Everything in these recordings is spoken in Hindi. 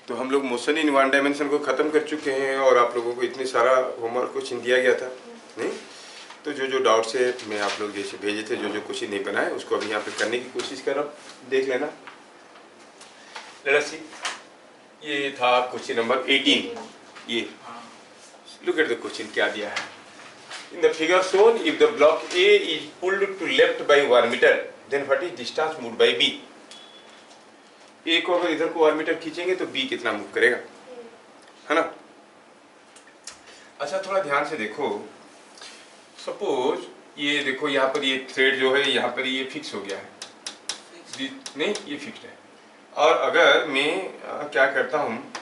तो हम लोग मोशन इन वन डायमेंशन को ख़त्म कर चुके हैं और आप लोगों को इतनी सारा होमवर्क क्वेश्चन दिया गया था नहीं। तो जो डाउट्स है मैं आप लोग जैसे भेजे थे, जो क्वेश्चन नहीं बनाए उसको अभी यहाँ पे करने की कोशिश कर रहा हूँ, देख लेना। लेट्स सी, ये था क्वेश्चन नंबर 18। ये लुक एट द क्वेश्चन क्या दिया है। In the figure shown if the block A is pulled to left by 1 metre then what is distance moved by B. A को अगर इधर को 1 मीटर खींचेंगे तो बी कितना मूव करेगा, है ना। अच्छा थोड़ा ध्यान से देखो, सपोज ये देखो यहाँ पर ये थ्रेड जो है यहाँ पर ये फिक्स हो गया है, नहीं ये फिक्स्ड है। और अगर मैं क्या करता हूँ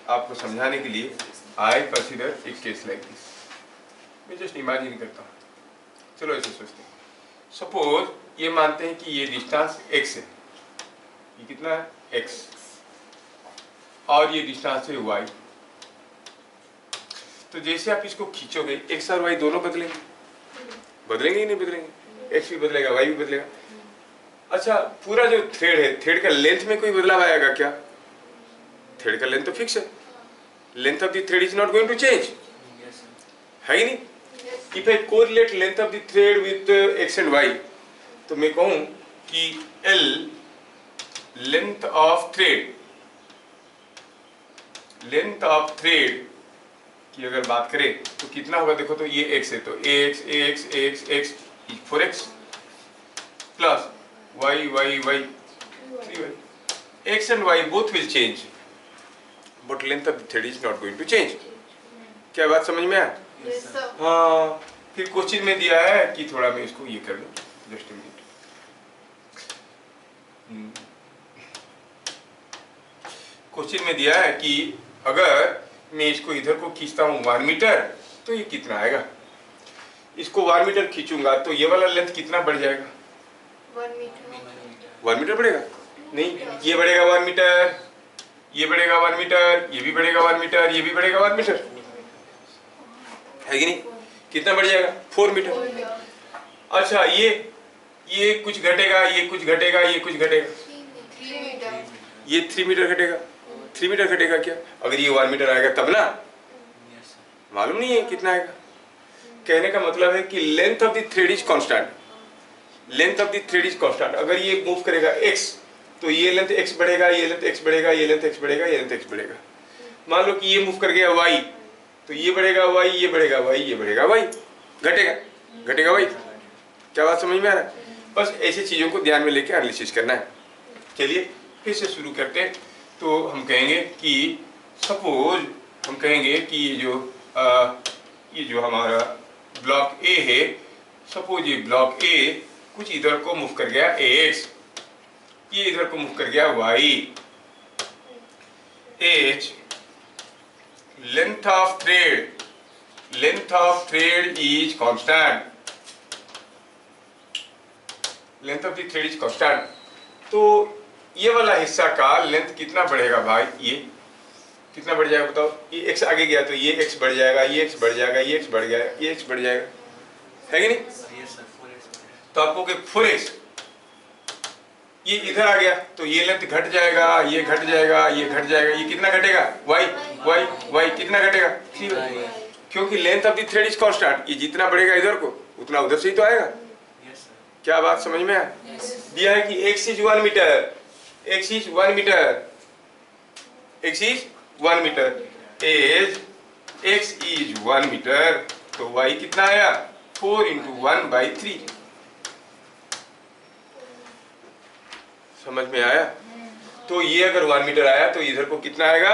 आपको समझाने के लिए, आई कंसीडर एक केस लाइक दिस, मैं जस्ट इमेजिन करता हूँ। चलो ऐसे सोचते हैं, सपोज ये मानते हैं कि ये डिस्टेंस x है, ये कितना है x, और ये डिस्टेंस है y। तो जैसे आप इसको खींचोगे x और y दोनों बदलेंगे, बदलेंगे ही नहीं बदलेंगे, x भी बदलेगा y भी बदलेगा। अच्छा पूरा जो थ्रेड है, थ्रेड का लेंथ में कोई बदलाव आएगा क्या? थ्रेड का लेंथ तो फिक्स है, length of the thread is not going to change, है ही नहीं। If I correlate length of the thread with x and y, तो मैं कहूं कि L length of thread, length of thread की अगर बात करें तो कितना होगा, देखो तो ये x है तो ax ax ax x 4x plus y y y 3y। x and y both will change but length of the thread is not going to change। क्या बात समझ में आया? Yes, sir। हाँ, फिर क्वेश्चन में दिया है कि थोड़ा मैं इसको ये कर लूं, जस्ट मिनट। क्वेश्चन में दिया है कि अगर मैं इसको इधर को खींचता हूँ 1 मीटर तो ये कितना आएगा, इसको 1 मीटर खींचूंगा तो ये वाला लेंथ कितना बढ़ जाएगा? 1 मीटर। 1 मीटर बढ़ेगा? नहीं, ये बढ़ेगा 1 मीटर, ये बढ़ेगा 1 मीटर, ये भी बढ़ेगा 1 मीटर, ये भी बढ़ेगा 1 मीटर, है कि नहीं? कितना बढ़ जाएगा? 4 मीटर। अच्छा ये कुछ घटेगा, ये कुछ घटेगा, ये कुछ घटेगा, 3 मीटर। ये 3 मीटर घटेगा, 3 मीटर घटेगा क्या? अगर ये 1 मीटर आएगा तब ना, मालूम नहीं है कितना आएगा। कहने का मतलब है कि length of the thread is constant, length of the thread is constant. अगर ये मूव करेगा x तो ये लेंथ x बढ़ेगा, ये लेंथ x बढ़ेगा, ये लेंथ x बढ़ेगा, ये लेंथ x बढ़ेगा। मान लो कि ये मूव कर गया y तो ये बढ़ेगा y, ये बढ़ेगा y, ये बढ़ेगा y, घटेगा घटेगा y। क्या बात समझ में आ रहा है? बस ऐसी चीजों को ध्यान में लेके एनालिसिस करना है। चलिए फिर से शुरू करते हैं। तो हम कहेंगे कि सपोज हम कहेंगे कि ये जो हमारा ब्लॉक ए है, सपोज ये ब्लॉक ए कुछ इधर को मूव कर गया x, ये इधर को मूव कर गया y, h length of thread, length of thread is constant, length of the thread is constant. तो ये वाला हिस्सा का लेंथ कितना बढ़ेगा भाई? ये कितना बढ़ जाएगा बताओ? ये x आगे गया तो ये x बढ़ जाएगा, ये x बढ़ जाएगा, ये x बढ़ जाएगा, ये x बढ़ जाएगा, है कि नहीं? तो आपको के 4x, ये इधर आ गया तो ये लेंथ घट जाएगा, ये घट जाएगा, ये घट जाएगा, ये कितना घटेगा? y y y कितना घटेगा? 3y। क्योंकि length of the thread is constant, ये जितना बढ़ेगा इधर को उतना उधर से ही तो आएगा। क्या बात समझ में आया? दिया है कि x is 1 meter, x is 1 meter, x is 1 meter, as x is 1 meter, तो y कितना आया? 4 × 1/3। समझ में आया? तो ये अगर 1 मीटर आया तो इधर को कितना आएगा?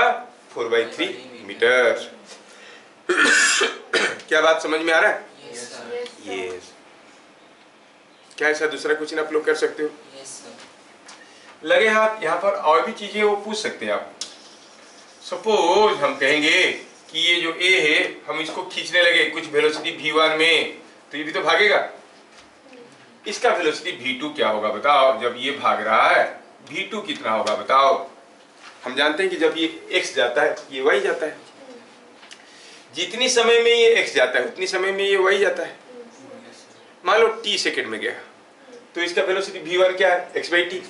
4/3 मीटर। क्या बात समझ में आ रहा है? यस। क्या ऐसा दूसरा क्वेश्चन आप लोग कर सकते हो? लगे हाथ यहाँ पर और भी चीजें वो पूछ सकते हैं आप। सपोज हम कहेंगे कि ये जो A है हम इसको खींचने लगे कुछ वेलोसिटी v1 में, तो ये भी तो भागेगा। इसका वेलोसिटी v2 क्या होगा बताओ? जब ये भाग रहा है v2 कितना होगा बताओ? हम जानते हैं कि जब ये x जाता है ये y जाता है, जितनी समय में ये x जाता है उतनी समय में ये y जाता है। मान लो t सेकेंड में गया तो इसका वेलोसिटी v1 क्या है? x/t।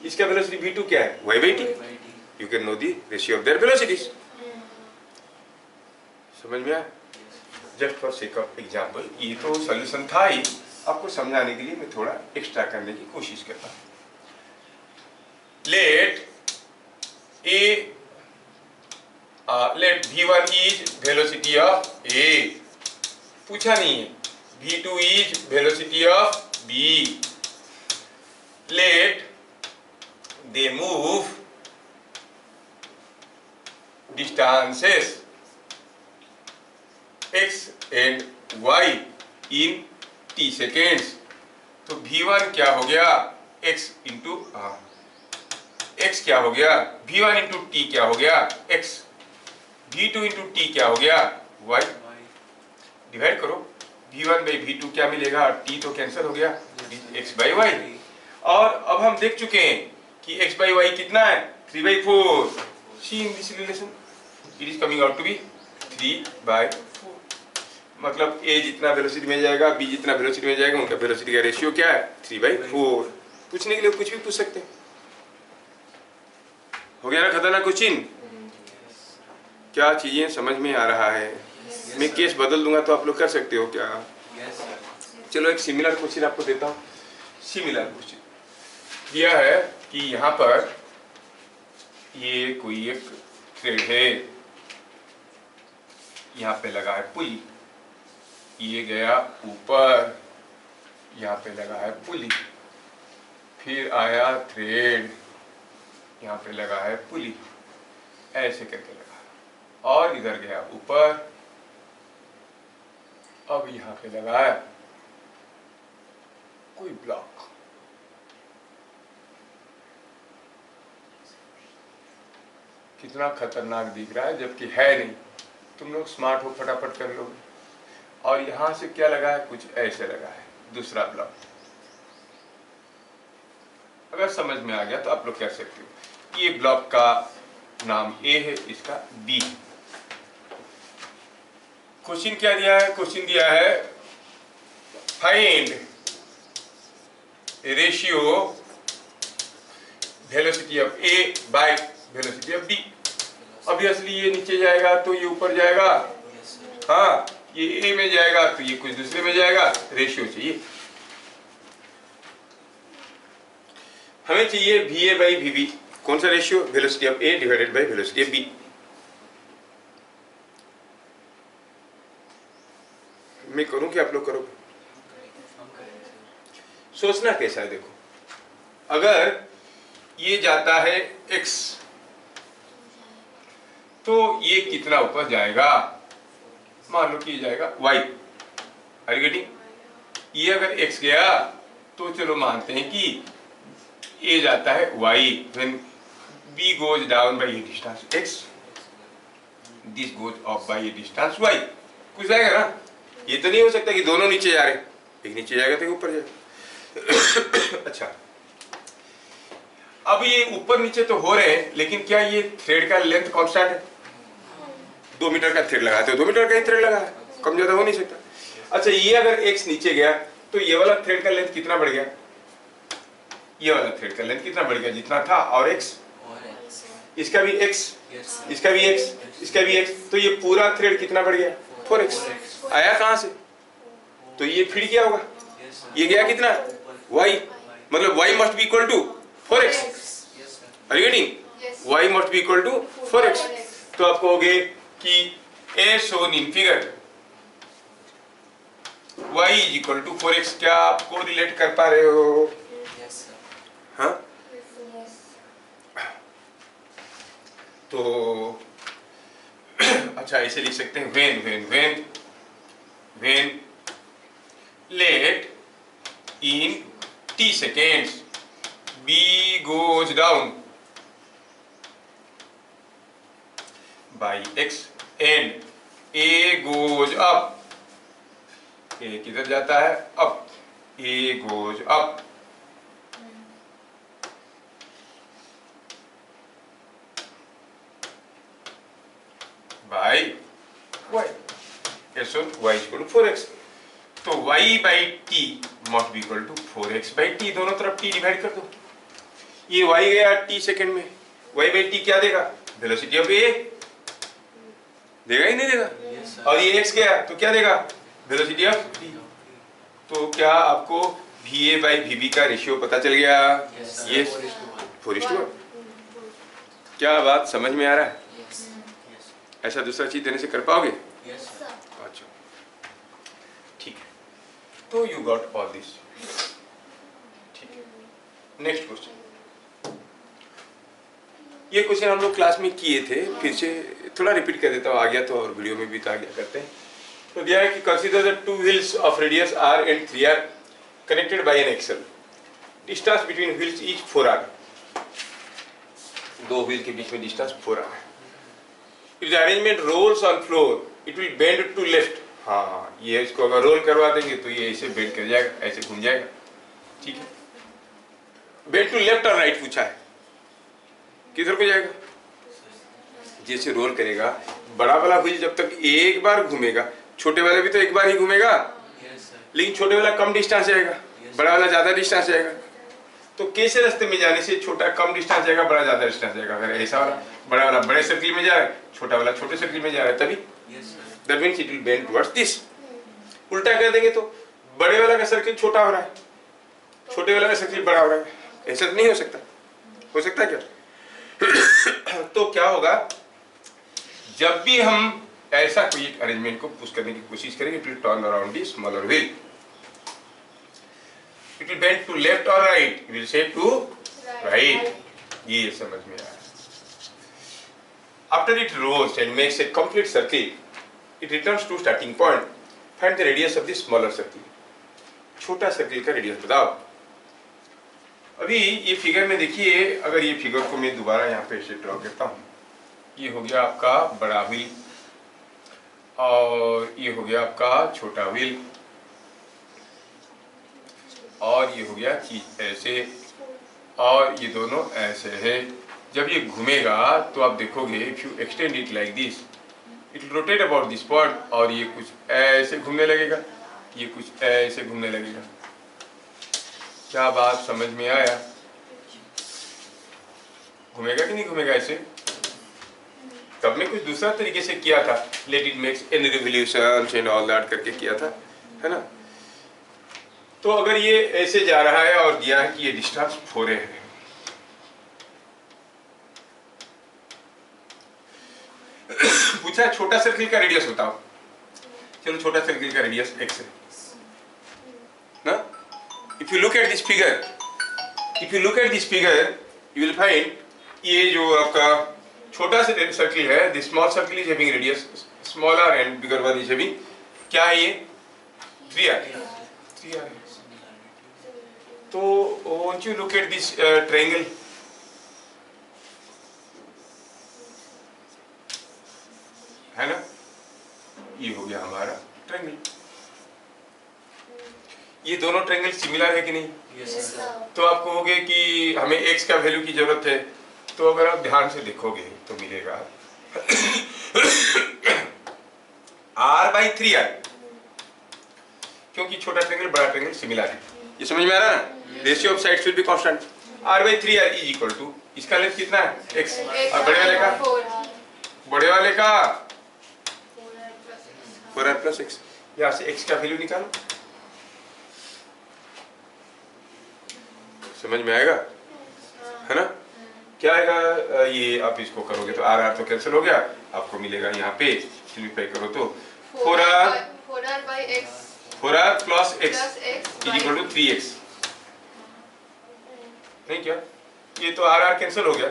इसका वेलोसिटी v2 क्या है? y/t। you can know the ratio of their velocities. समझ में आया? Just for sake of example, ये तो सोल्यूशन था ही, आपको समझाने के लिए मैं थोड़ा एक्स्ट्रा करने की कोशिश करता हूँ. Let v1 is velocity of A, पूछा नहीं है. v2 is velocity of B. Let they move distances x and y in t seconds. तो v1 क्या हो गया, x इंटू x क्या हो गया, v1 इंटू टी क्या हो गया, x, v2 इंटू टी क्या हो गया, y. डिवाइड करो, v1 बाई v2 क्या मिलेगा, t तो कैंसिल हो गया, x बाई y. और अब हम देख चुके हैं कि x बाई y कितना है, 3/4. See in this relation it is coming out to be 3/4. मतलब a जितना वेलोसिटी में जाएगा, b जितना वेलोसिटी में जाएगा, उनका वेलोसिटी का रेशियो क्या है, 3/4. पूछने के लिए कुछ भी पूछ सकते हैं. हो गया ना खतरनाक क्वेश्चन? क्या चीजें समझ में आ रहा है? मैं केस बदल दूंगा तो आप लोग कर सकते हो क्या? चलो एक सिमिलर क्वेश्चन आपको देता हूँ. सिमिलर क्वेश्चन दिया है कि यहाँ पर ये कोई एक थ्रेड है, यहाँ पे लगा है पुली, ये गया ऊपर, यहाँ पे लगा है पुली, फिर आया थ्रेड, यहाँ पे लगा है पुली, ऐसे करके लगा, और इधर गया ऊपर, अब यहाँ पे लगा है कोई ब्लॉक. कितना खतरनाक दिख रहा है, जबकि है नहीं. तुम लोग स्मार्ट हो, फटाफट कर लोगे. और यहां से क्या लगा है, कुछ ऐसे लगा है, दूसरा ब्लॉक. अगर समझ में आ गया तो आप लोग कह सकते हो ये ब्लॉक का नाम A है, इसका B. क्वेश्चन क्या दिया है, क्वेश्चन दिया है find ratio velocity of A by velocity of B. Obviously ये नीचे जाएगा तो ये ऊपर जाएगा, हाँ, ये A में जाएगा तो ये कुछ दूसरे में जाएगा. रेशियो चाहिए हमें, चाहिए VA बाई VB. कौन सा ratio, velocity of A divided by velocity of B. मैं करूं कि आप लोग करो? सोचना कैसा है, देखो, अगर ये जाता है x तो ये कितना ऊपर जाएगा, मान लो कि ये जाएगा y. Are you getting? ये अगर x गया तो चलो मानते हैं कि ये जाता है y. when b goes down by a distance x, this goes up by a distance y. कुछ जाएगा ना. ये तो नहीं हो सकता कि दोनों नीचे जा रहे हैं, एक नीचे जाएगा तो एक ऊपर जाएगा. अच्छा, अब ये ऊपर नीचे तो हो रहे हैं, लेकिन क्या ये थ्रेड का लेंथ कांस्टेंट है? 2 मीटर का थ्रेड लगाते हो, 2 मीटर का ही थ्रेड लगा है, कम ज्यादा हो नहीं सकता. अच्छा, ये अगर x नीचे गया तो ये वाला थ्रेड का लेंथ कितना बढ़ गया, ये वाला थ्रेड का लेंथ कितना बढ़ गया, जितना था, और x, इसका भी x, इसका भी x, इसका भी x, तो ये पूरा थ्रेड कितना बढ़ गया, 4x. आया कहां से, तो ये फिर क्या होगा, ये गया कितना, y, मतलब y must be equal to 4x. Are you getting? y must be equal to 4x. तो आप कहोगे कि as shown in figure y is equal to 4x. क्या आपको रिलेट कर पा रहे हो? हाँ, तो अच्छा ऐसे लिख सकते हैं, when let in t seconds b goes down by x and a goes up. a किधर जाता है, up. a goes up. by y. yes, so y is equal to 4x. तो y by t must be equal to 4x by t. दोनों तरफ t डिवाइड कर दो. ये y गया t सेकेंड में, वाई बाई टी क्या देगा? वेलोसिटी ऑफ ए देगा ही नहीं देगा। और ये एक्स क्या है तो क्या देगा? Velocity of T. तो क्या आपको V A by V B का रेशियो पता चल गया? ये 4:1। क्या बात समझ में आ रहा है? ऐसा दूसरा चीज देने से कर पाओगे? अच्छा ठीक है, तो यू गॉट ऑल दिस। ठीक है, नेक्स्ट क्वेश्चन। ये क्वेश्चन हम लोग क्लास में किए थे, फिर से थोड़ा रिपीट कर देता हूँ, आ गया तो और वीडियो में भी तो आ गया करते हैं। तो दिया है कि consider the two wheels of radius r and 3r connected by an axle. Distance between wheels is 4r. दो व्हील के बीच में डिस्टेंस 4r है। If the arrangement rolls on floor, it will bend to left. हाँ, ये इसको अगर रोल करवा देंगे तो ये ऐसे बेंड कर जाएगा, ऐसे घूम जाएगा। ठीक है, बेंड टू लेफ्ट और राइट पूछा है, किधर को जाएगा? जैसे रोल करेगा, बड़ा वाला व्हील जब तक एक बार घूमेगा, छोटे वाला भी तो एक बार ही घूमेगा, लेकिन छोटे वाला कम डिस्टेंस जाएगा, बड़ा वाला ज्यादा डिस्टेंस जाएगा। तो कैसे रास्ते में जाने से छोटा कम डिस्टेंस जाएगा, बड़ा ज्यादा डिस्टेंस जाएगा? अगर ऐसा वाला बड़ा वाला बड़े सर्किल में जा रहा है, छोटा वाला छोटे सर्किल में जा रहा है, तभी that means it will bend towards this. उल्टा कर देंगे तो बड़े वाला का सर्किल छोटा हो रहा है, छोटे वाला का सर्किल बड़ा हो रहा है, ऐसा तो नहीं हो सकता। हो सकता है क्या? तो क्या होगा, जब भी हम ऐसा कोई एक अरेंजमेंट को पुश करने की कोशिश करेंगे, it will turn around the smaller wheel, it will bend to left और right, it will say to right. ये समझ में आया। After it rolls and makes a complete circle, it returns to starting point, find the radius of the smaller circle. छोटा सर्किल का रेडियस बताओ। अभी ये फिगर में देखिए, अगर ये फिगर को मैं दोबारा यहाँ पे ऐसे ड्रॉ करता हूँ, ये हो गया आपका बड़ा व्हील और ये हो गया आपका छोटा व्हील और ये हो गया चीज ऐसे और ये दोनों ऐसे है। जब ये घूमेगा तो आप देखोगे, if you extend it like this, it will rotate about this point और ये कुछ ऐसे घूमने लगेगा, ये कुछ ऐसे घूमने लगेगा। क्या बात समझ में आया? घूमेगा कि नहीं घूमेगा ऐसे? तब मैं कुछ दूसरा तरीके से किया था, let it makes any revolution and all that करके किया था, है ना? तो अगर ये ऐसे जा रहा है और दिया है कि ये डिस्टेंस 4a है, पूछा छोटा सर्किल का रेडियस बताओ। चलो छोटा सर्किल का रेडियस x है ना। If you look at this figure, you will find ये जो आपका छोटा सर्किल है, this small circle is having radius smaller and bigger one is having, क्या है ये? 3r। तो want you look at this triangle, है ना? ये हो गया हमारा ट्रायंगल। ये दोनों ट्रायंगल सिमिलर है कि नहीं? Yes, तो आप कहोगे कि हमें x का वैल्यू की जरूरत है, तो अगर आप ध्यान से देखोगे तो मिलेगा r/3r, क्योंकि छोटा ट्रायंगल बड़ा ट्रायंगल सिमिलर है। ये समझ में आ रहा है ना? Ratio of sides will be constant. r/3r is equal to, इसका लेंथ कितना है? x। और बड़े वाले का 4r प्लस x। यहाँ से x का वैल्यू निकालो, समझ में आएगा, है ना? क्या आएगा? ये आप इसको करोगे तो r तो कैंसिल हो गया, आपको मिलेगा यहाँ पे सिंप्लीफाई करो तो 4r plus x is equal to 3x। नहीं क्या? ये तो r कैंसिल हो गया,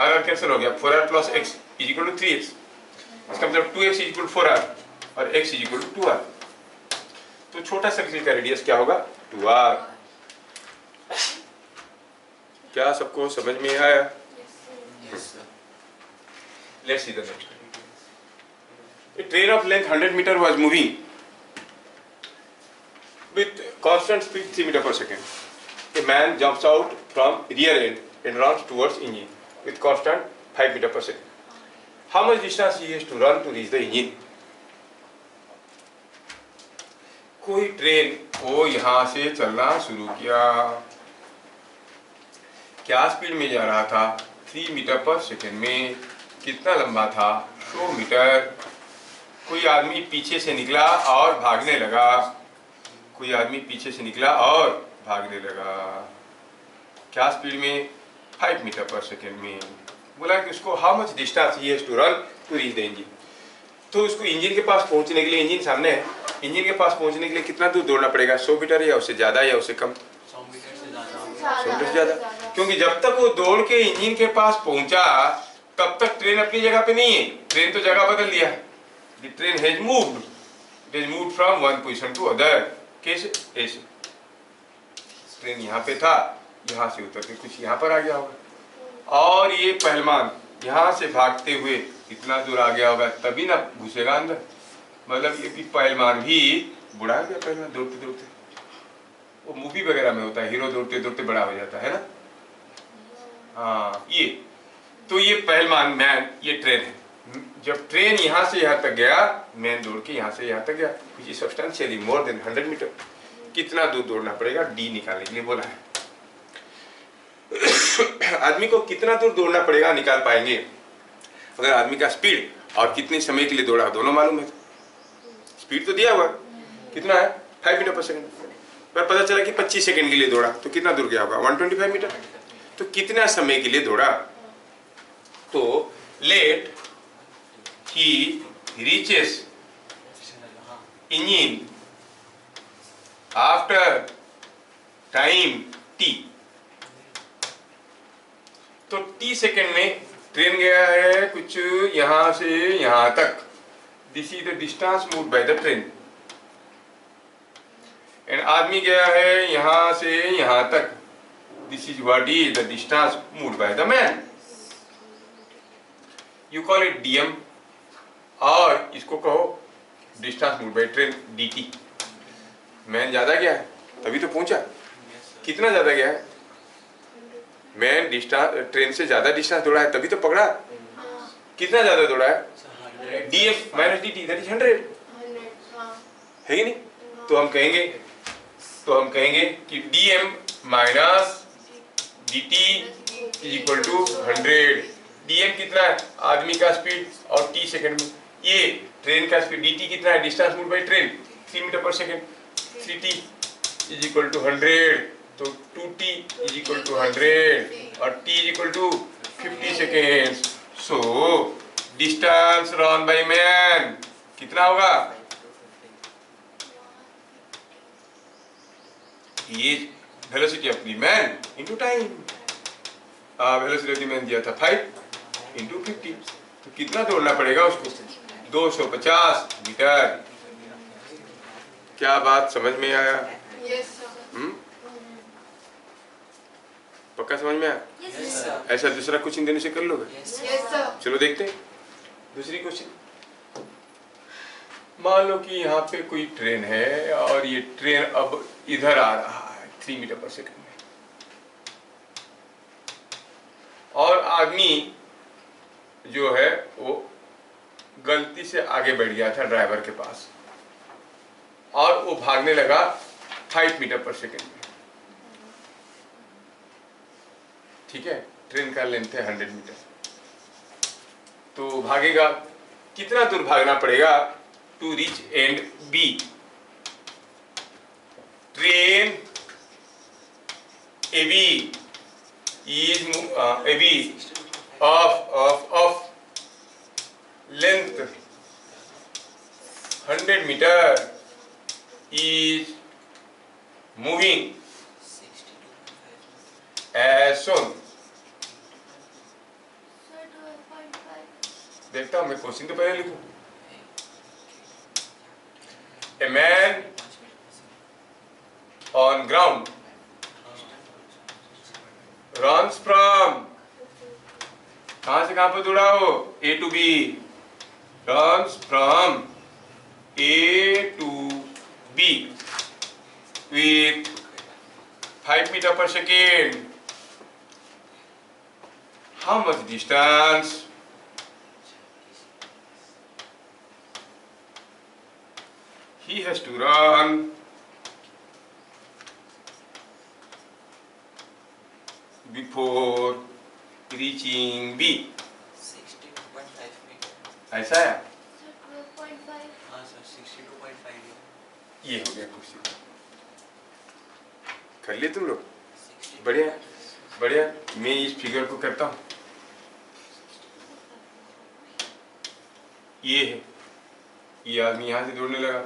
r कैंसिल हो गया, 4r plus x is equal to 3x। इसका मतलब 2x is equal to 4r और x is equal to 2r। तो छोटा सर्किल का रेडियस क्या होगा? 2r। क्या सबको समझ में आया? Let's see the next. A train of length 100 meter was moving with constant speed 3 meter per second. A man jumps out from rear end and runs towards engine with constant 5 meter per second. How much distance he has to run to reach the engine? कोई ट्रेन को यहाँ से चलना शुरू किया, क्या स्पीड में जा रहा था? 3 मीटर पर सेकेंड में कितना लंबा था? 100 मीटर। कोई आदमी पीछे से निकला और भागने लगा। कोई आदमी पीछे से निकला और भागने लगा। क्या स्पीड में? 5 मीटर पर सेकेंड में। बोला कि उसको how much distance he has to run to reach the engine. तो उसको इंजन के पास पहुंचने के लिए, इंजन सामने है, इंजन के पास पहुंचने के लिए कितना दूर दौड़ना पड़ेगा? 100 मीटर या उससे ज़्यादा या उससे कम? 100 मीटर से ज़्यादा। 100 मीटर से ज़्यादा। क्योंकि जब तक वो दौड़ के इंजन के पास पहुंचा तब तक ट्रेन अपनी जगह पे नहीं है। ट्रेन तो जगह बदल दिया। The train has moved, it has moved from one position to other. कैसे? ऐसे ट्रेन यहाँ पे था, यहाँ से उतर के कुछ यहाँ पर आ गया होगा, और ये पहलवान यहाँ से भागते हुए इतना दूर आ गया होगा, तभी ना घुसेगा अंदर। मतलब ये कि पहलवान भी बुढ़ा हो गया, पहलवान दौड़ते दौड़ते। वो मूवी वगैरह में होता है, हीरो दौड़ते दौड़ते बड़ा हो जाता है ना। हाँ, ये तो ये पहलवान मैन, ये ट्रेन है। जब ट्रेन यहाँ से यहाँ तक गया, मैन दौड़ के यहाँ से यहाँ तक गया, कुछ सब्सटेंशियली मोर देन 100 मीटर। कितना दूर दौड़ना पड़ेगा? डी निकालने के लिए बोला है। आदमी को कितना दूर दौड़ना पड़ेगा निकाल पाएंगे अगर आदमी का स्पीड और कितने समय के लिए दौड़ा दोनों मालूम है। स्पीड तो दिया हुआ कितना है? 5 मीटर पर सेकंड। पर पता चला कि 25 सेकंड के लिए दौड़ा तो कितना दूर गया होगा? 125 मीटर। तो कितना समय के लिए दौड़ा? तो let he reaches engine after time T. तो टी सेकेंड में ट्रेन गया है कुछ यहां से यहां तक। This is the distance moved by the train. And आदमी गया है यहां से यहां तक। This is what is the distance moved by the man. You call it DM, और इसको कहो distance moved by train DT. Man ज्यादा गया है तभी तो पहुंचा। कितना ज्यादा गया है? मैन डिस्टेंस ट्रेन से ज्यादा डिस्टेंस दौड़ा है तभी तो पकड़ा। कितना ज्यादा दौड़ा है? DM minus DT, that is 100 है कि नहीं? तो हम कहेंगे कि DM minus DT is equal to 100। DM कितना है? आदमी का स्पीड और टी सेकंड में। ये ट्रेन का स्पीड डीटी कितना है? Distance moved by train 3 metre per second. 3t is equal to 100। तो 2t इज इक्वल टू 100 और t is equal to 50 seconds. So distance run by man कितना होगा? ये velocity of the man into time. Velocity of the man दिया था 5 इंटू 50। तो कितना दौड़ना पड़ेगा उसको? 250 मीटर। क्या बात समझ में आया? Yes, sir. पक्का समझ में आया? Yes, sir. ऐसा दूसरा क्वेश्चन देने से कर लोगे? Yes, Yes, sir. चलो देखते हैं दूसरी क्वेश्चन। मान लो कि यहाँ पे कोई ट्रेन है और ये ट्रेन अब इधर आ रहा है 3 मीटर पर सेकंड में, और आदमी जो है वो गलती से आगे बढ़ गया था ड्राइवर के पास, और वो भागने लगा 5 मीटर पर सेकंड में। ठीक है, ट्रेन का लेंथ है 100 मीटर। तो भागेगा, कितना दूर भागना पड़ेगा to reach end B? Train AB of length 100 meter is moving as shown। देखता हूँ मैं, क्वेश्चन तो पहले लिखूं। A man on ground runs from, कहाँ से कहाँ पर जुड़ा हो? A to B। runs from A to B with 5 meter per second। How much distance he has to run before reaching B, 62.5 meter. ऐसा है। Sir, 12.5. हाँ सर 62.5 है। ये हो गया कुर्सी, कर लिए तुम लोग, 60 बढ़िया बढ़िया। मैं इस फिगर को करता हूँ, ये है, ये आदमी यहाँ से दौड़ने लगा।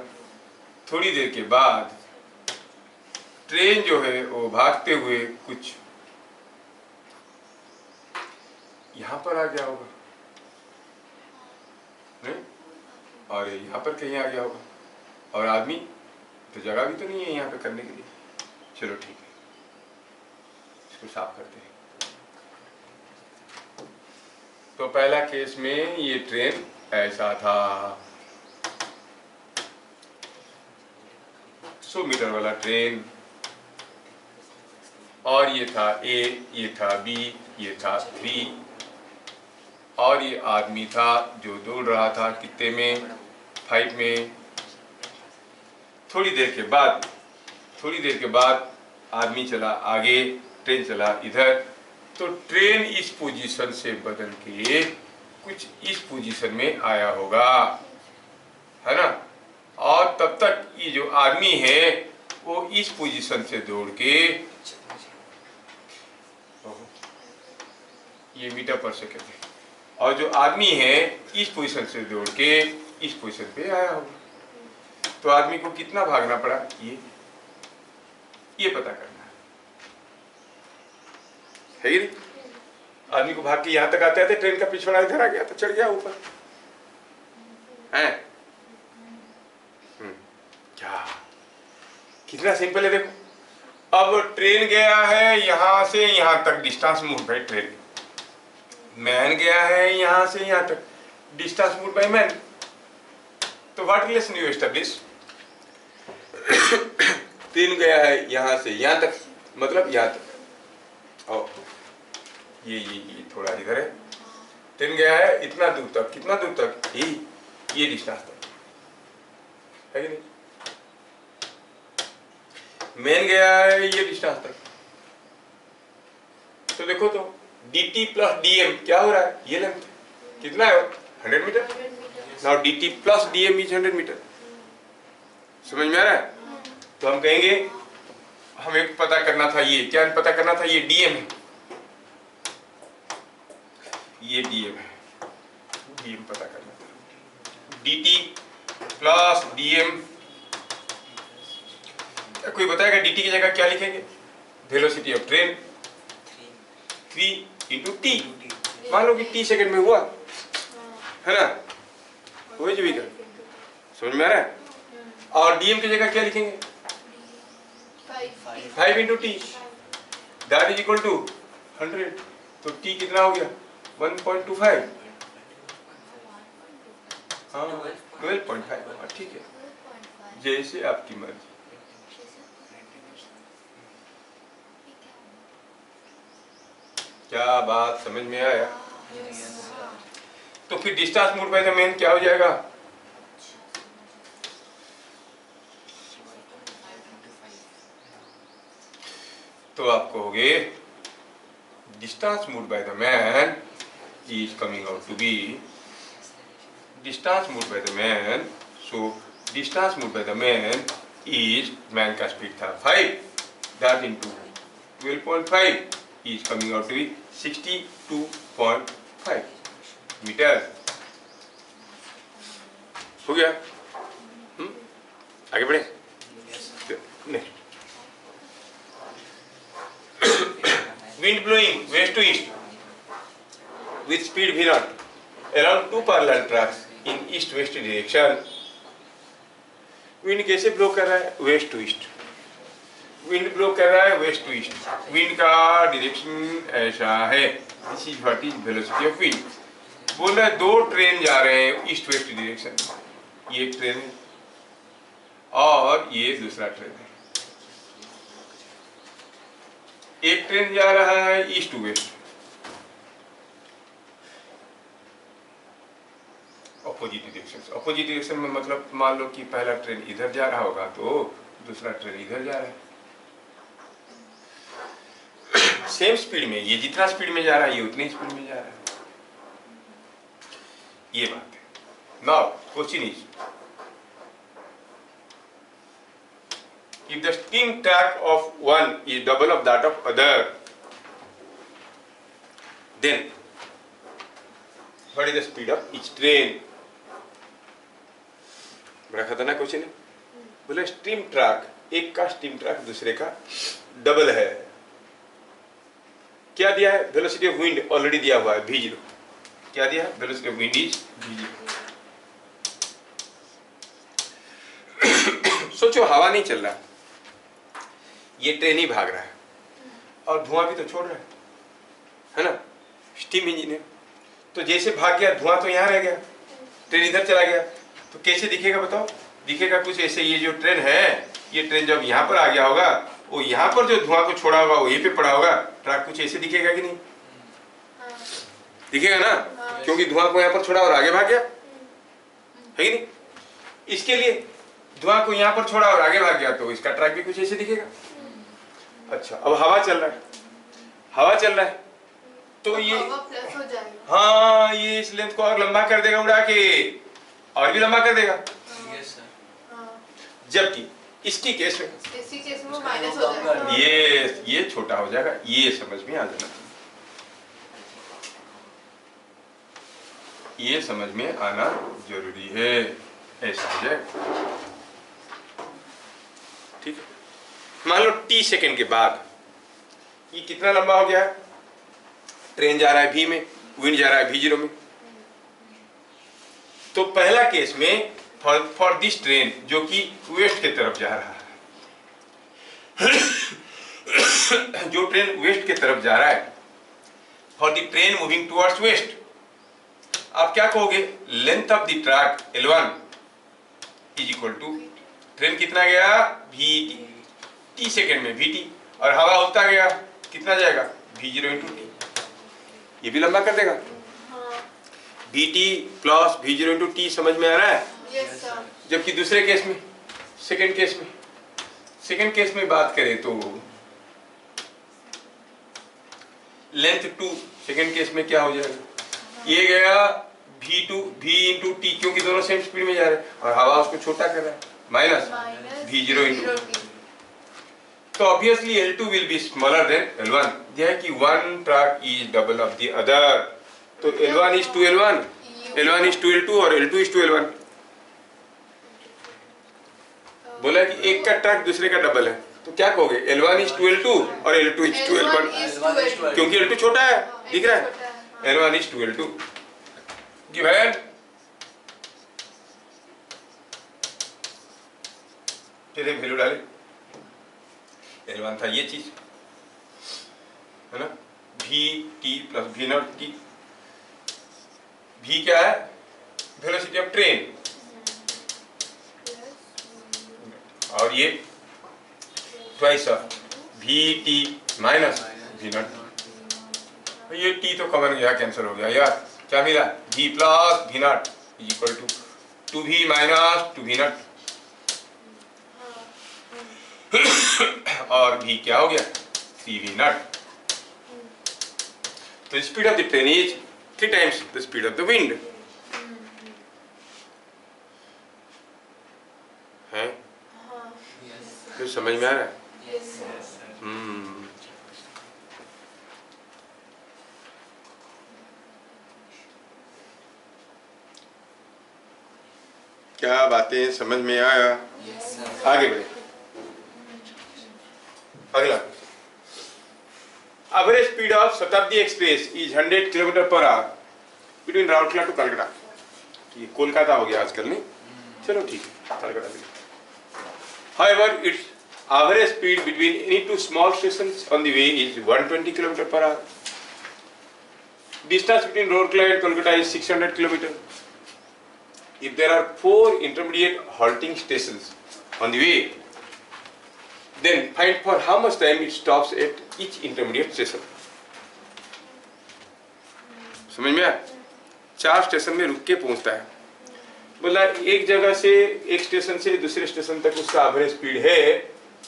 थोड़ी देर के बाद ट्रेन जो है वो भागते हुए कुछ यहाँ पर आ गया होगा, नहीं, और यहाँ पर कहीं आ गया होगा, और आदमी तो जगह भी तो नहीं है यहाँ पे करने के लिए। चलो ठीक है, इसको साफ करते हैं। तो पहला केस में ये ट्रेन ऐसा था, 100 मीटर वाला ट्रेन, और ये था ए, ये था बी, ये था 3, और ये आदमी था जो दौड़ रहा था कितने में, 5 में। थोड़ी देर के बाद आदमी चला आगे, ट्रेन चला इधर, तो ट्रेन इस पोजीशन से बदल के कुछ इस पोजीशन में आया होगा, है ना। और तब तक ये जो आदमी है वो इस पोजीशन से दौड़ के, ये मीटर पर सेकंड है, और जो आदमी है इस पोजीशन से दौड़ के इस पोजीशन पे आया होगा। तो आदमी को कितना भागना पड़ा, ये पता करना है कि नहीं। आदमी को भाग के यहाँ तक आते आते ट्रेन का पिछवाड़ा इधर आ गया तो चढ़ गया ऊपर, है। क्या कितना सिंपल है, देखो। अब ट्रेन गया है यहाँ से यहाँ तक, distance move by train. Man गया है यहाँ से यहाँ तक, डिस्टेंस मूव बाय मैन। तो what relation you establish, train गया है यहाँ से यहाँ तक, मतलब यहाँ तक, और ये थोड़ा इधर है। ट्रेन गया है इतना दूर तक, कितना दूर तक, ये डिस्टेंस तक, है कि नहीं। मैन गया है ये डिस्टेंस तक, तो देखो तो dt प्लस dm क्या हो रहा है, ये लेंथ कितना है, 100 meter. 100 meters. Now dt plus dm is 100 meter. समझ में आ रहा है। तो हम कहेंगे हमें पता करना था, ये क्या पता करना था, ये dm है, ये dm है, dm पता करना था, dt प्लस dm। कोई बताएगा dt की जगह क्या लिखेंगे, velocity of train 3 into T. मान लो कि टी सेकंड में हुआ, है ना, वही जो भी कर, समझ में आ रहा है। और डीएम की जगह क्या लिखेंगे, 5 into T, that is equal to 100। तो टी कितना हो गया, 1.25, हाँ 12.5, ठीक है, जैसे आपकी मर्जी। क्या बात समझ में आया। तो फिर distance move by the man क्या हो जाएगा, तो आप कहोगे distance move by the man is coming out to be, distance move by the man, so distance move by the man is, man का स्पीड था 5, that into 12.5 is coming out to be 62.5 meter. हो गया। आगे बढ़े। Next, wind blowing west to east with speed v naught around two parallel tracks in east west direction। Wind कैसे ब्लो कर रहा है, west to east. Wind blow कर रहा है वेस्ट टू ईस्ट, विंड का डायरेक्शन ऐसा है, this is what is velocity of wind. बोल रहा है दो ट्रेन जा रहे हैं ईस्ट वेस्ट डायरेक्शन, ये एक ट्रेन है और ये दूसरा ट्रेन है। एक ट्रेन जा रहा है east to west, opposite direction. Opposite direction में मतलब मान लो कि पहला ट्रेन इधर जा रहा होगा तो दूसरा ट्रेन इधर जा रहा है। सेम स्पीड में, ये जितना स्पीड में जा रहा है ये उतनी स्पीड में जा रहा है। ये बात है। Now question is, if the steam track of one is double of that of other, then what is the speed of each train? बड़ा खतरनाक क्वेश्चन है। बोले स्टीम ट्रैक, एक का स्टीम ट्रैक दूसरे का डबल है। क्या दिया है? वेलोसिटी ऑफ विंड ऑलरेडी दिया हुआ है v0। क्या दिया है? Velocity of wind is v0। सोचो हवा नहीं चल रहा, ये ट्रेन ही भाग रहा है और धुआं भी तो छोड़ रहा है ना, स्टीम इंजन है। तो जैसे भाग गया धुआं तो यहाँ रह गया, ट्रेन इधर चला गया, तो कैसे दिखेगा बताओ? दिखेगा कुछ ऐसे। ये जो ट्रेन है, ये ट्रेन जब यहाँ पर आ गया होगा, वो यहाँ पर जो धुआं को छोड़ा होगा वहीं पे पड़ा होगा, ट्रैक कुछ ऐसे दिखेगा कि नहीं? दिखेगा ना, क्योंकि धुआं को यहाँ पर छोड़ा और आगे भाग गया, है कि नहीं? इसके लिए धुआं को यहाँ पर छोड़ा और आगे भाग गया, तो इसका ट्रैक भी कुछ ऐसे दिखेगा। अच्छा, अब हवा चल रहा है, हवा चल रहा है, तो ये प्लस हो जाएगा। हाँ, ये इस लेंथ को और लंबा कर देगा, उड़ा के और भी लंबा कर देगा। Yes sir. जबकि इसकी केस में, इसी केस में वो माइनस हो जाएगा। ये छोटा हो जाएगा। ये समझ में आ जाना, ये समझ में आना जरूरी है। ऐसा हो जाएगा, ठीक है। मान लो t सेकेंड के बाद ये कितना लंबा हो गया? ट्रेन जा रहा है v में, विंड जा रहा है v0 में। तो पहला केस में फॉर दिस ट्रेन जो कि वेस्ट की तरफ जा रहा है, जो ट्रेन वेस्ट की तरफ जा रहा है, for the train moving towards west, आप क्या कहोगे? Length of the track L1 is equal to, train कितना गया? v t सेकेंड में vt, और हवा होता गया कितना जाएगा? v0 into T. ये भी लंबा कर देगा। vt plus v0 into T, समझ में आ रहा है? Yes sir. जबकि दूसरे केस में, सेकेंड केस में बात करें तो लेंथ 2 सेकेंड केस में क्या हो जाएगा? ये गया v2 v इंटू टी, क्योंकि दोनों सेम स्पीड में जा रहे हैं और हवा उसको छोटा कर रहा है, माइनस v0 इंटू। तो obviously L2 will be smaller than L1। यह है कि one track is double of the other, तो L1 is to L1, L1 is to L2 और L2 इज टू L1। बोला कि एक का ट्रैक दूसरे का डबल है, तो क्या कहोगे? L1 इज टू L2 और L2 इज टू L1, क्योंकि L2 छोटा है, दिख रहा है। L1 is to L2 given, चलिए वैल्यू डाले। L1 था ये चीज, है ना, vt plus v0 t। v क्या है? वेलोसिटी ऑफ ट्रेन, और ये twice of vt minus v0। ये t तो कॉमन गया, कैंसिल हो गया यार। क्या मिला? v plus v0 is equal to 2v minus 2v0, और v क्या हो गया? 3v0। तो speed of the train is 3 times the speed of the wind. है? तो समझ में आ रहा है? क्या बातें समझ में आया? आगे बढ़े। अगला, average speed of Shatabdi Express is 100 kilometre per hour between Rourkela to Calcutta. ये कोलकाता हो गया आजकल, नहीं? चलो ठीक है, कलकत्ता भी। However, its average speed between any two small stations on the way is 120 km per hour. Distance between Rourkela and Kolkata is 600 km. If there are 4 intermediate halting stations on the way, then find for how much time it stops at each intermediate station. समझ में आया? 4 स्टेशन में रुक के पहुंचता है। बोला एक जगह से, एक स्टेशन से दूसरे स्टेशन तक उसका एवरेज स्पीड है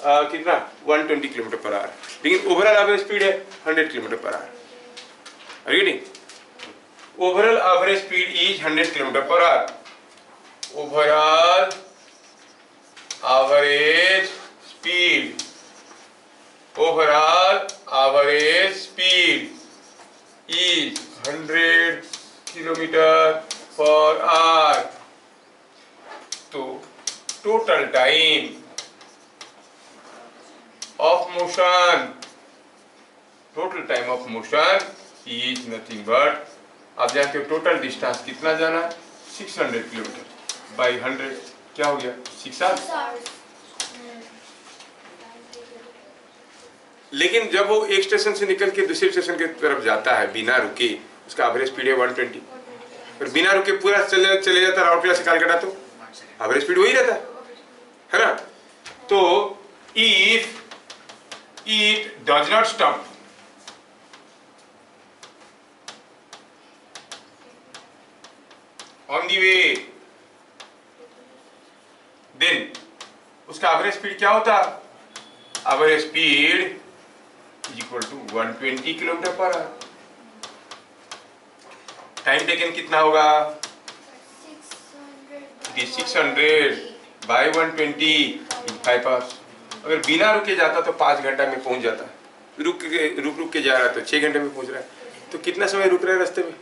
कितना 120 किलोमीटर पर आवर, लेकिन ओवरऑल एवरेज स्पीड है 100 kilometre per hour. Reading overall average speed is 100 kilometre per hour. Overall average speed, overall average speed is 100 kilometre per hour. तो total time of motion, total time of motion is nothing but, आप जानते हो टोटल डिस्टेंस कितना जाना है 600 किलोमीटर बाई 100 क्या हो गया 6 आवर्स। लेकिन जब वो एक स्टेशन से निकल के दूसरे स्टेशन की तरफ जाता है बिना रुके, उसका एवरेज स्पीड है 120, और बिना रुके पूरा चले जाता है राउरकेला से कालकाटा, तो एवरेज स्पीड वही रहता है ना। तो if it does not stop, on the way, then उसका एवरेज स्पीड क्या होता, average speed is equal to 120 kilometre per hour. Time taken कितना होगा, 600 बाई 120 5 आवर्स। अगर बिना रुके जाता तो 5 घंटा में पहुंच जाता, रुक के जा रहा तो 6 घंटे में पहुंच रहा है, तो कितना समय रुक रहा है रास्ते में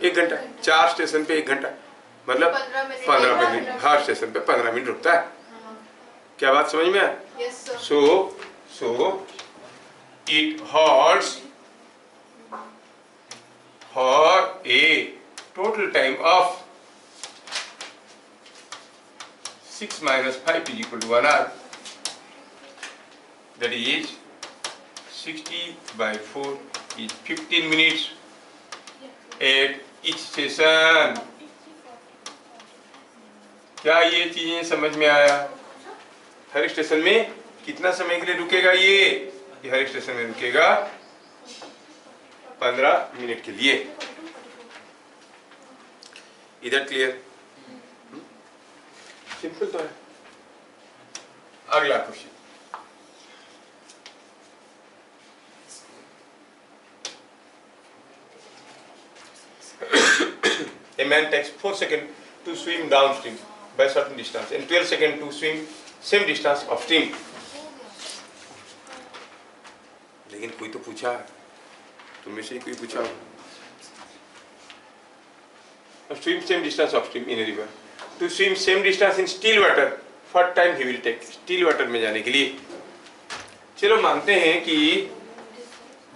1 घंटा, 4 स्टेशन पे 1 घंटा, मतलब 15 मिनट, हर स्टेशन पे 15 मिनट रुकता है। क्या बात समझ में आया? सो it halts for a total time of 6 minus 5 is equal to 1 hour. That is 60 by 4 is 15 minutes at each station. क्या ये चीजें समझ में आया? हर स्टेशन में कितना समय के लिए रुकेगा ये हर स्टेशन में रुकेगा 15 मिनट के लिए। इधर क्लियर? सिंपल तो है। अगला question, a man takes 4 seconds to swim downstream by certain distance and 12 seconds to swim same distance upstream. लेकिन कोई तो पूछा, तुम में से कोई पूछा, swim same distance upstream in a river. To swim same distance in still water, what time he will take? Still water में जाने के लिए चलो मानते हैं कि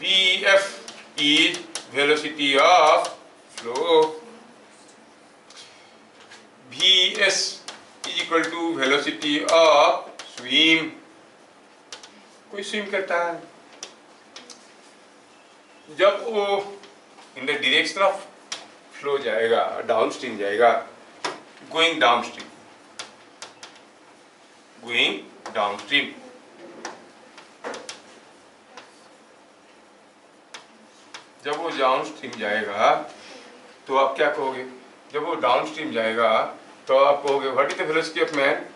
Vf is velocity of flow, Vs is equal to velocity of swim. कोई स्विम करता है, जब वो इन द डायरेक्शन ऑफ फ्लो जाएगा, डाउनस्ट्रीम जाएगा, गोइंग डाउनस्ट्रीम, जब वो डाउनस्ट्रीम जाएगा तो आप क्या कहोगे, जब वो डाउनस्ट्रीम जाएगा तो आप कहोगे what is the velocity of man,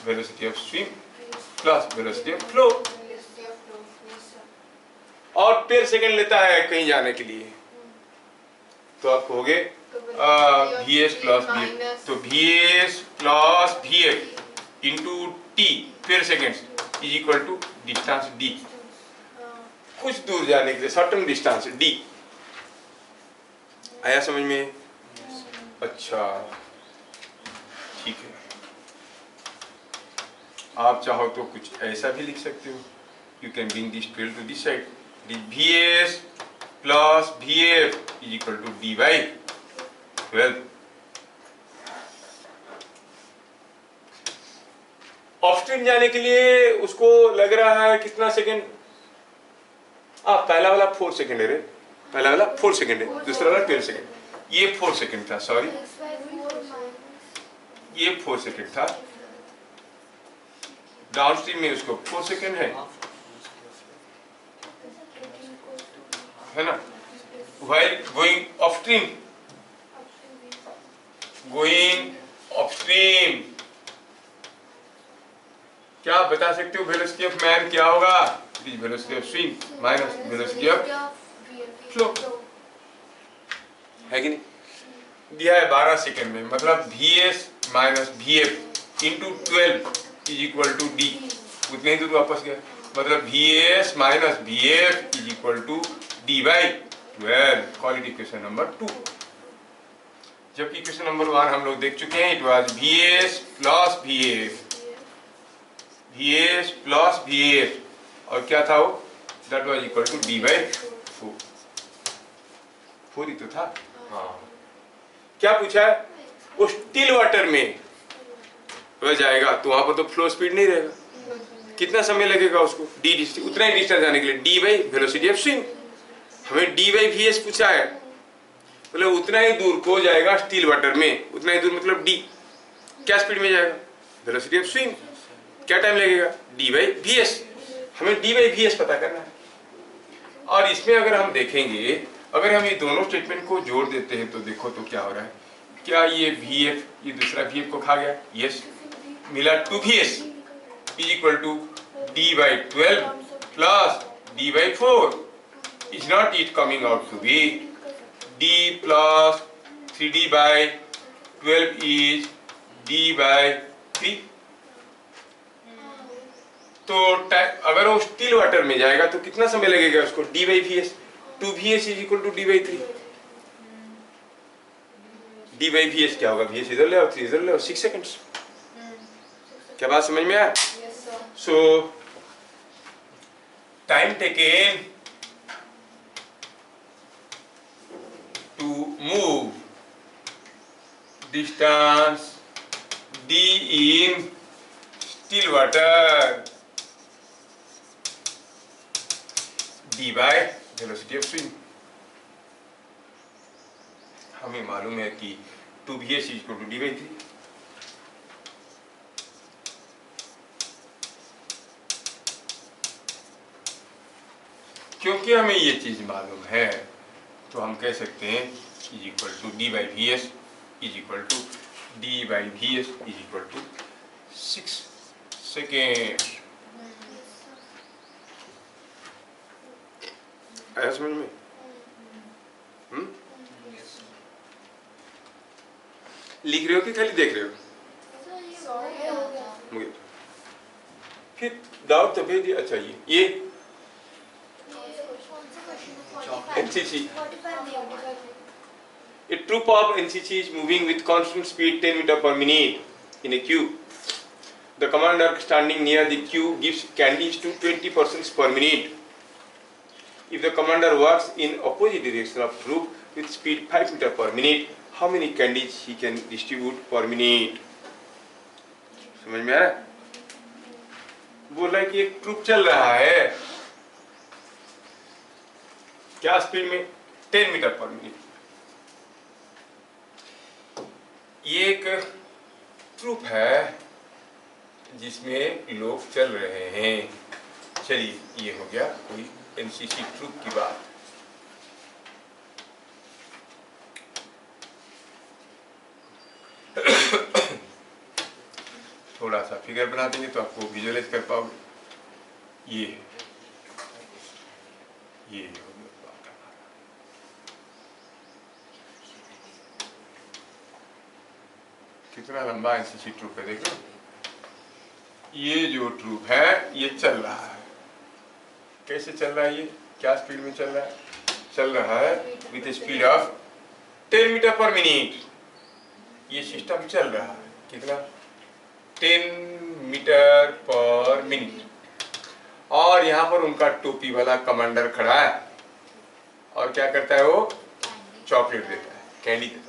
velocity of swim plus velocity of flow, और पर सेकंड लेता है कहीं जाने के लिए, तो आप कहोगे Vs प्लस Vf, तो Vs plus Vf into T per second is equal to distance D, कुछ दूर जाने के लिए सर्टेन डिस्टेंस D। आया समझ में? अच्छा ठीक है, आप चाहो तो कुछ ऐसा भी लिख सकते हो, you can bring this 12 to this side, Vs plus Vf is equal to D by 12. Upstream जाने के लिए उसको लग रहा है कितना सेकेंड, पहला वाला 4 सेकेंड है रे, पहला वाला 4 सेकेंड है, दूसरा वाला 12 सेकेंड, ये 4 सेकेंड था, सॉरी ये 4 सेकेंड था, डाउनस्ट्रीम में उसको 4 सेकेंड है ना, while going upstream क्या आप बता सकते हो वेलोसिटी ऑफ मैन क्या होगा? It is velocity of swing minus velocity of flow, है कि नहीं? दिया है 12 सेकेंड में, मतलब Vs minus Vf into 12 is equal to D, उतने ही दूर वापस गया, मतलब Vs minus Vf is equal to D by 12, call it equation number 2। जबकि इक्वेशन नंबर 1 हम लोग देख चुके हैं, it was Vs plus Vf, Vs plus Vf और क्या था वो, that was equal to D by 4 ही तो था। हाँ, क्या पूछा है? वो स्टिल वाटर में वह जाएगा तो वहां पर तो फ्लो स्पीड नहीं रहेगा, कितना समय लगेगा उसको, डी उतना ही डिस्टेंस जाने के लिए, D by velocity of swing. हमें डी बाई वी एस पूछा है, मतलब उतना ही दूर को जाएगा स्टिल वाटर में, उतना ही दूर मतलब डी, क्या स्पीड में जाएगा, वेलोसिटी ऑफ स्विंग, क्या टाइम लगेगा, डी बाई वी एस। हमें डी बाई वी एस पता करना है। और इसमें अगर हम देखेंगे, अगर हम ये दोनों स्टेटमेंट को जोड़ देते हैं तो देखो तो क्या हो रहा है, क्या ये Vf ये दूसरा Vf को खा गया, यस, मिला 2Vs is equal to D by 12 plus D by 4, is not it coming out to be D plus 3d by 12 is D by 3। तो अगर वो स्टिल वाटर में जाएगा तो कितना समय लगेगा उसको, D by V S, 2Vs is equal to D by 3, D by V S क्या होगा, वी एस इधर ले आओ 3 इधर ले आओ, 6 सेकंड्स। क्या बात समझ में आया? So time taken to move distance d in still water d by velocity of swing। हमें मालूम है कि 2Vs is equal to D by 3। क्योंकि हमें ये चीज मालूम है तो हम कह सकते हैं is equal to D by V S is equal to D by V S is equal to 6 second. आया समझ में? लिख रहे हो कि खाली देख रहे हो? मुझे फिर डाउट तो भेज दिया। अच्छा ये NCC, a troop of NCC is moving with constant speed 10 meters per minute in a queue. The commander standing near the queue gives candies to 20 persons per minute. If the commander works in opposite direction of troop with speed 5 meters per minute, how many candies he can distribute per minute? समझ में आ रहा है? बोल रहा है कि एक ट्रूप चल रहा है, क्या स्पीड में, 10 मीटर पर मिनट। ये एक ट्रूप है जिसमें लोग चल रहे हैं। चलिए ये हो गया कोई एनसीसी ट्रूप की बात। थोड़ा सा फिगर बना देंगे तो आपको विजुअलाइज कर पाओगे। ये कितना लंबा एनसीसी ट्रूप है, देखो ये जो ट्रूप है ये चल रहा है। कैसे चल रहा है, ये क्या स्पीड में चल रहा है? चल रहा है with speed of 10 metre per minute. ये सिस्टम चल रहा है कितना, 10 मीटर पर मिनट। और यहाँ पर उनका टोपी वाला कमांडर खड़ा है और क्या करता है, वो चॉकलेट देता है, कैंडी देता है।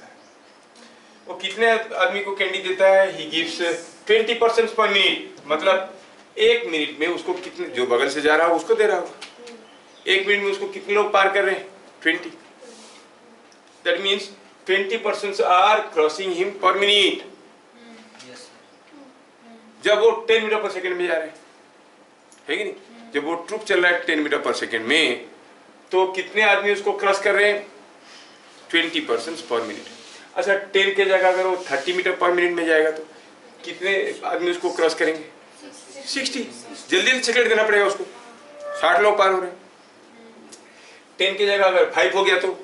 वो कितने आदमी को कैंडी देता है? ही गिव्स 20% पर मिनट, मतलब 1 मिनट में उसको कितने, जो बगल से जा रहा हो उसको दे रहा होगा। 1 मिनट में उसको कितने लोग पार कर रहे हैं? 20। That means 20% are crossing him per minute. जब वो 10 मीटर पर सेकेंड में जा रहे हैं, है कि नहीं? जब वो ट्रूप चल रहा है 10 मीटर पर सेकेंड में, तो कितने आदमी उसको क्रॉस कर रहे हैं? 20% पर मिनट। अच्छा 10 के जगह अगर वो 30 मीटर पर मिनट में जाएगा तो कितने आदमी उसको क्रॉस करेंगे? 60, जल्दी जल्दी चॉकलेट देना पड़ेगा उसको। 60 लोग पार हो रहे हैं। 10 की जगह अगर 5 हो गया तो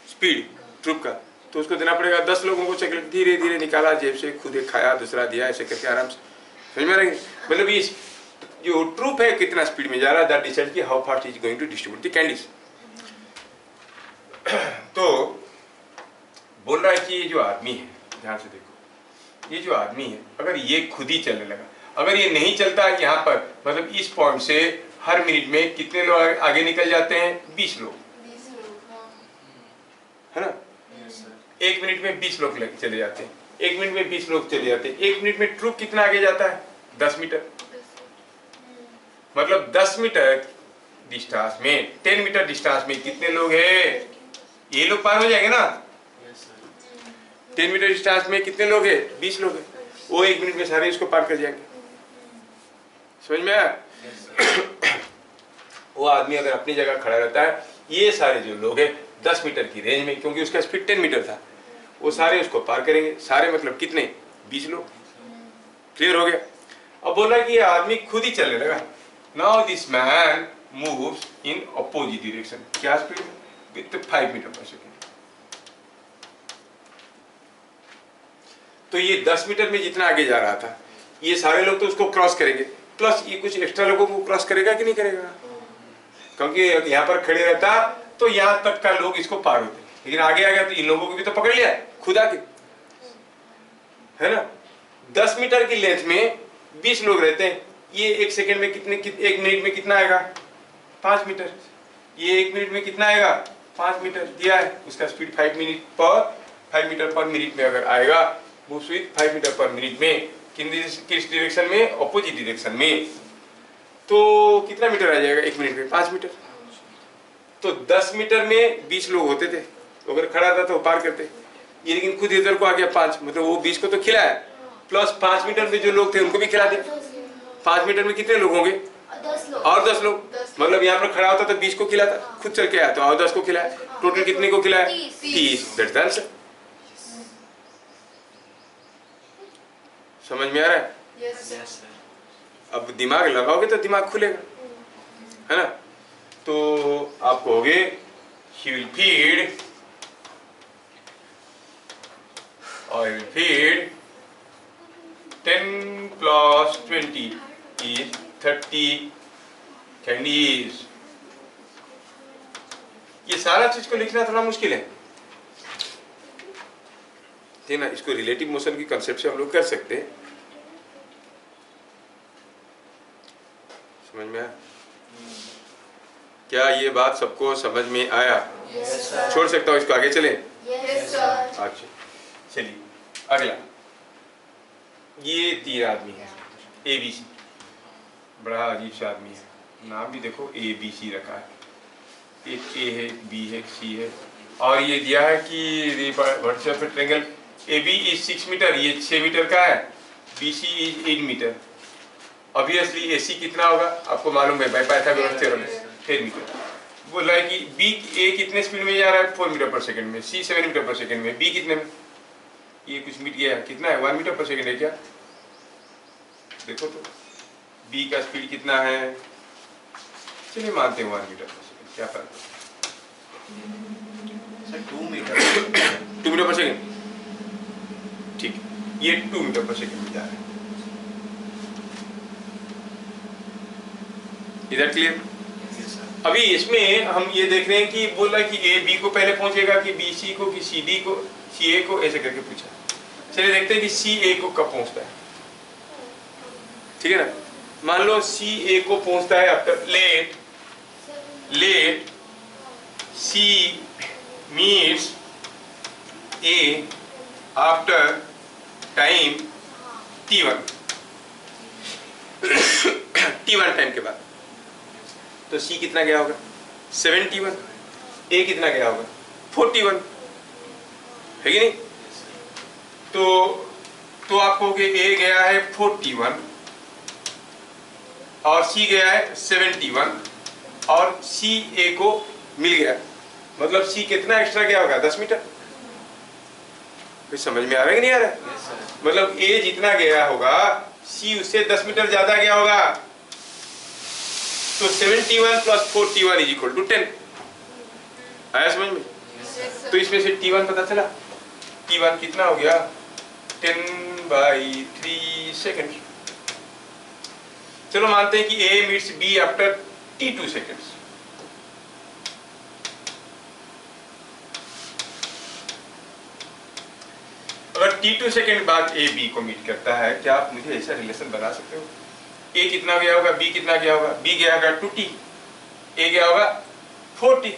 स्पीड ट्रूप का, तो उसको देना पड़ेगा 10 लोगों को चॉकलेट। धीरे धीरे निकाला जेब से, खुद एक खाया, दूसरा दिया, ऐसे करके आराम से। समझ में आ रही है? मतलब ये जो ट्रूप है कितना स्पीड में जा रहा है, दैट डिसाइड कि how fast is going to distribute the candies. तो बोल रहा है कि ये जो आदमी है, ध्यान से देखो, ये जो आदमी है अगर ये खुद ही चलने लगा, अगर ये नहीं चलता यहाँ पर, मतलब इस पॉइंट से हर मिनट में कितने लोग आगे निकल जाते हैं? 20 लोग, 20 लोग, हाँ। है ना? एक मिनट में 20 लोग चले जाते हैं, एक मिनट में 20 लोग चले जाते हैं। एक मिनट में ट्रूप कितना आगे जाता है? 10 मीटर। मतलब 10 मीटर डिस्टेंस में, 10 मीटर डिस्टेंस में कितने लोग हैं? ये लोग पार हो जाएंगे ना। 10 मीटर डिस्टेंस में कितने लोग हैं? 20 लोग हैं। वो 1 मिनट में सारे इसको पार कर जाएंगे। समझ में आया? वो आदमी अगर अपनी जगह खड़ा रहता है, ये सारे जो लोग हैं 10 मीटर की रेंज में, क्योंकि उसका स्पीड 10 मीटर था, वो सारे उसको पार करेंगे। सारे मतलब कितने? 20 लोग। क्लियर हो गया? अब बोला कि ये आदमी खुद ही चलने लगा। Now this man moves in opposite direction. क्या स्पीड? विथ 5 मीटर पर सेकेंड। तो ये 10 मीटर में जितना आगे जा रहा था, ये सारे लोग तो उसको क्रॉस करेंगे, प्लस ये कुछ एक्स्ट्रा लोगों को क्रॉस करेगा कि नहीं करेगा? क्योंकि यहाँ पर खड़े रहता तो यहाँ तक का लोग इसको पार होते, लेकिन आगे आ गया तो इन लोगों को भी तो पकड़ लिया खुद आके, है ना? 10 मीटर की लेंथ में 20 लोग रहते हैं। ये 1 सेकेंड में कितने, 1 मिनट में कितना आएगा? 5 मीटर। ये 1 मिनट में कितना आएगा? 5 मीटर दिया है। उसका स्पीड 5 मीटर पर मिनट में अगर आएगा, वो स्पीड 5 मीटर पर मिनट में किस डायरेक्शन में? ऑपोजिट डायरेक्शन में। तो कितना मीटर आ जाएगा 1 मिनट में? 5 मीटर। तो 10 मीटर में 20 लोग होते थे, तो अगर खड़ा था तो वो पार करते। ये लेकिन खुद इधर को आ गया 5, मतलब वो 20 को तो खिलाया, प्लस 5 मीटर में जो लोग थे उनको भी खिला दिया। 5 मीटर में कितने लोग होंगे? 10 लोग। और 10 लोग। मतलब यहाँ पर खड़ा होता तो 20 को खिलाता, खुद चल के आया तो और 10 को खिलाया। टोटल कितने को खिलाया? 30। That's the answer. समझ में आ रहा है? यस। अब दिमाग लगाओगे तो दिमाग खुलेगा, है ना? तो आप कहोगे he will feed, or he will feed 10 plus 20 is 30 candies। ये सारा चीज को लिखना थोड़ा मुश्किल है, ठीक ना? इसको रिलेटिव मोशन की कंसेप्ट से हम लोग कर सकते हैं। समझ में आया? क्या ये बात सबको समझ में आया? यस। छोड़ सकता हूँ इसको, आगे चलें? Yes sir. अच्छा चलिए अगला। ये 3 आदमी है, ABC। बड़ा अजीब सा आदमी है, नाम भी देखो ABC रखा है। एक A है, B है, C है, और ये दिया है कि व्हाट्सएप ट्रायंगल AB इज 6 मीटर, ये 6 मीटर का है, BC is 8 metre. Obviously AC कितना होगा आपको मालूम है, बाय पाइथागोरस थ्योरम, 10 मीटर। बोला है कि A कितने स्पीड में जा रहा है? 4 मीटर पर सेकंड में, C 7 मीटर पर सेकंड में, B कितने में? ये कुछ मिट गया है, कितना है? 1 मीटर पर सेकंड है क्या? देखो तो B का स्पीड कितना है? चलिए मानते हैं 1 मीटर पर सेकंड, क्या फर्क है? 2 मीटर पर सेकंड, ठीक है। ये 2 मीटर पर सेकंड में जा रहा है। इधर क्लियर? अभी इसमें हम ये देख रहे हैं कि बोल रहा है कि A B को पहले पहुंचेगा कि B C को कि C D को, C A को, ऐसे करके पूछा। चलिए देखते हैं कि C A को कब पहुंचता है, ठीक है ना? मान लो C A को पहुंचता है after let C meets A after time T1 T1 time के बाद। तो C कितना गया होगा? 71। A कितना गया होगा? 41, है कि नहीं? तो आप कहोगे A गया है 41 और C गया है 71 और C A को मिल गया, मतलब C कितना एक्स्ट्रा गया होगा? 10 मीटर। फिर समझ में आ रहा है कि नहीं आ रहा है? मतलब A जितना गया होगा सी उससे 10 मीटर ज्यादा गया होगा, तो 71 प्लस 41 इज इक्वल टू 10। आया समझ में? तो इसमें से T1 पता चला, T1 कितना हो गया 10/3 सेकेंड। चलो मानते हैं कि A meets B after T2 seconds. अगर T2 सेकेंड बाद A B को मीट करता है, क्या आप मुझे ऐसा रिलेशन बना सकते हो? A कितना गया होगा, B कितना गया होगा? B गया होगा 2T, A गया होगा 4T,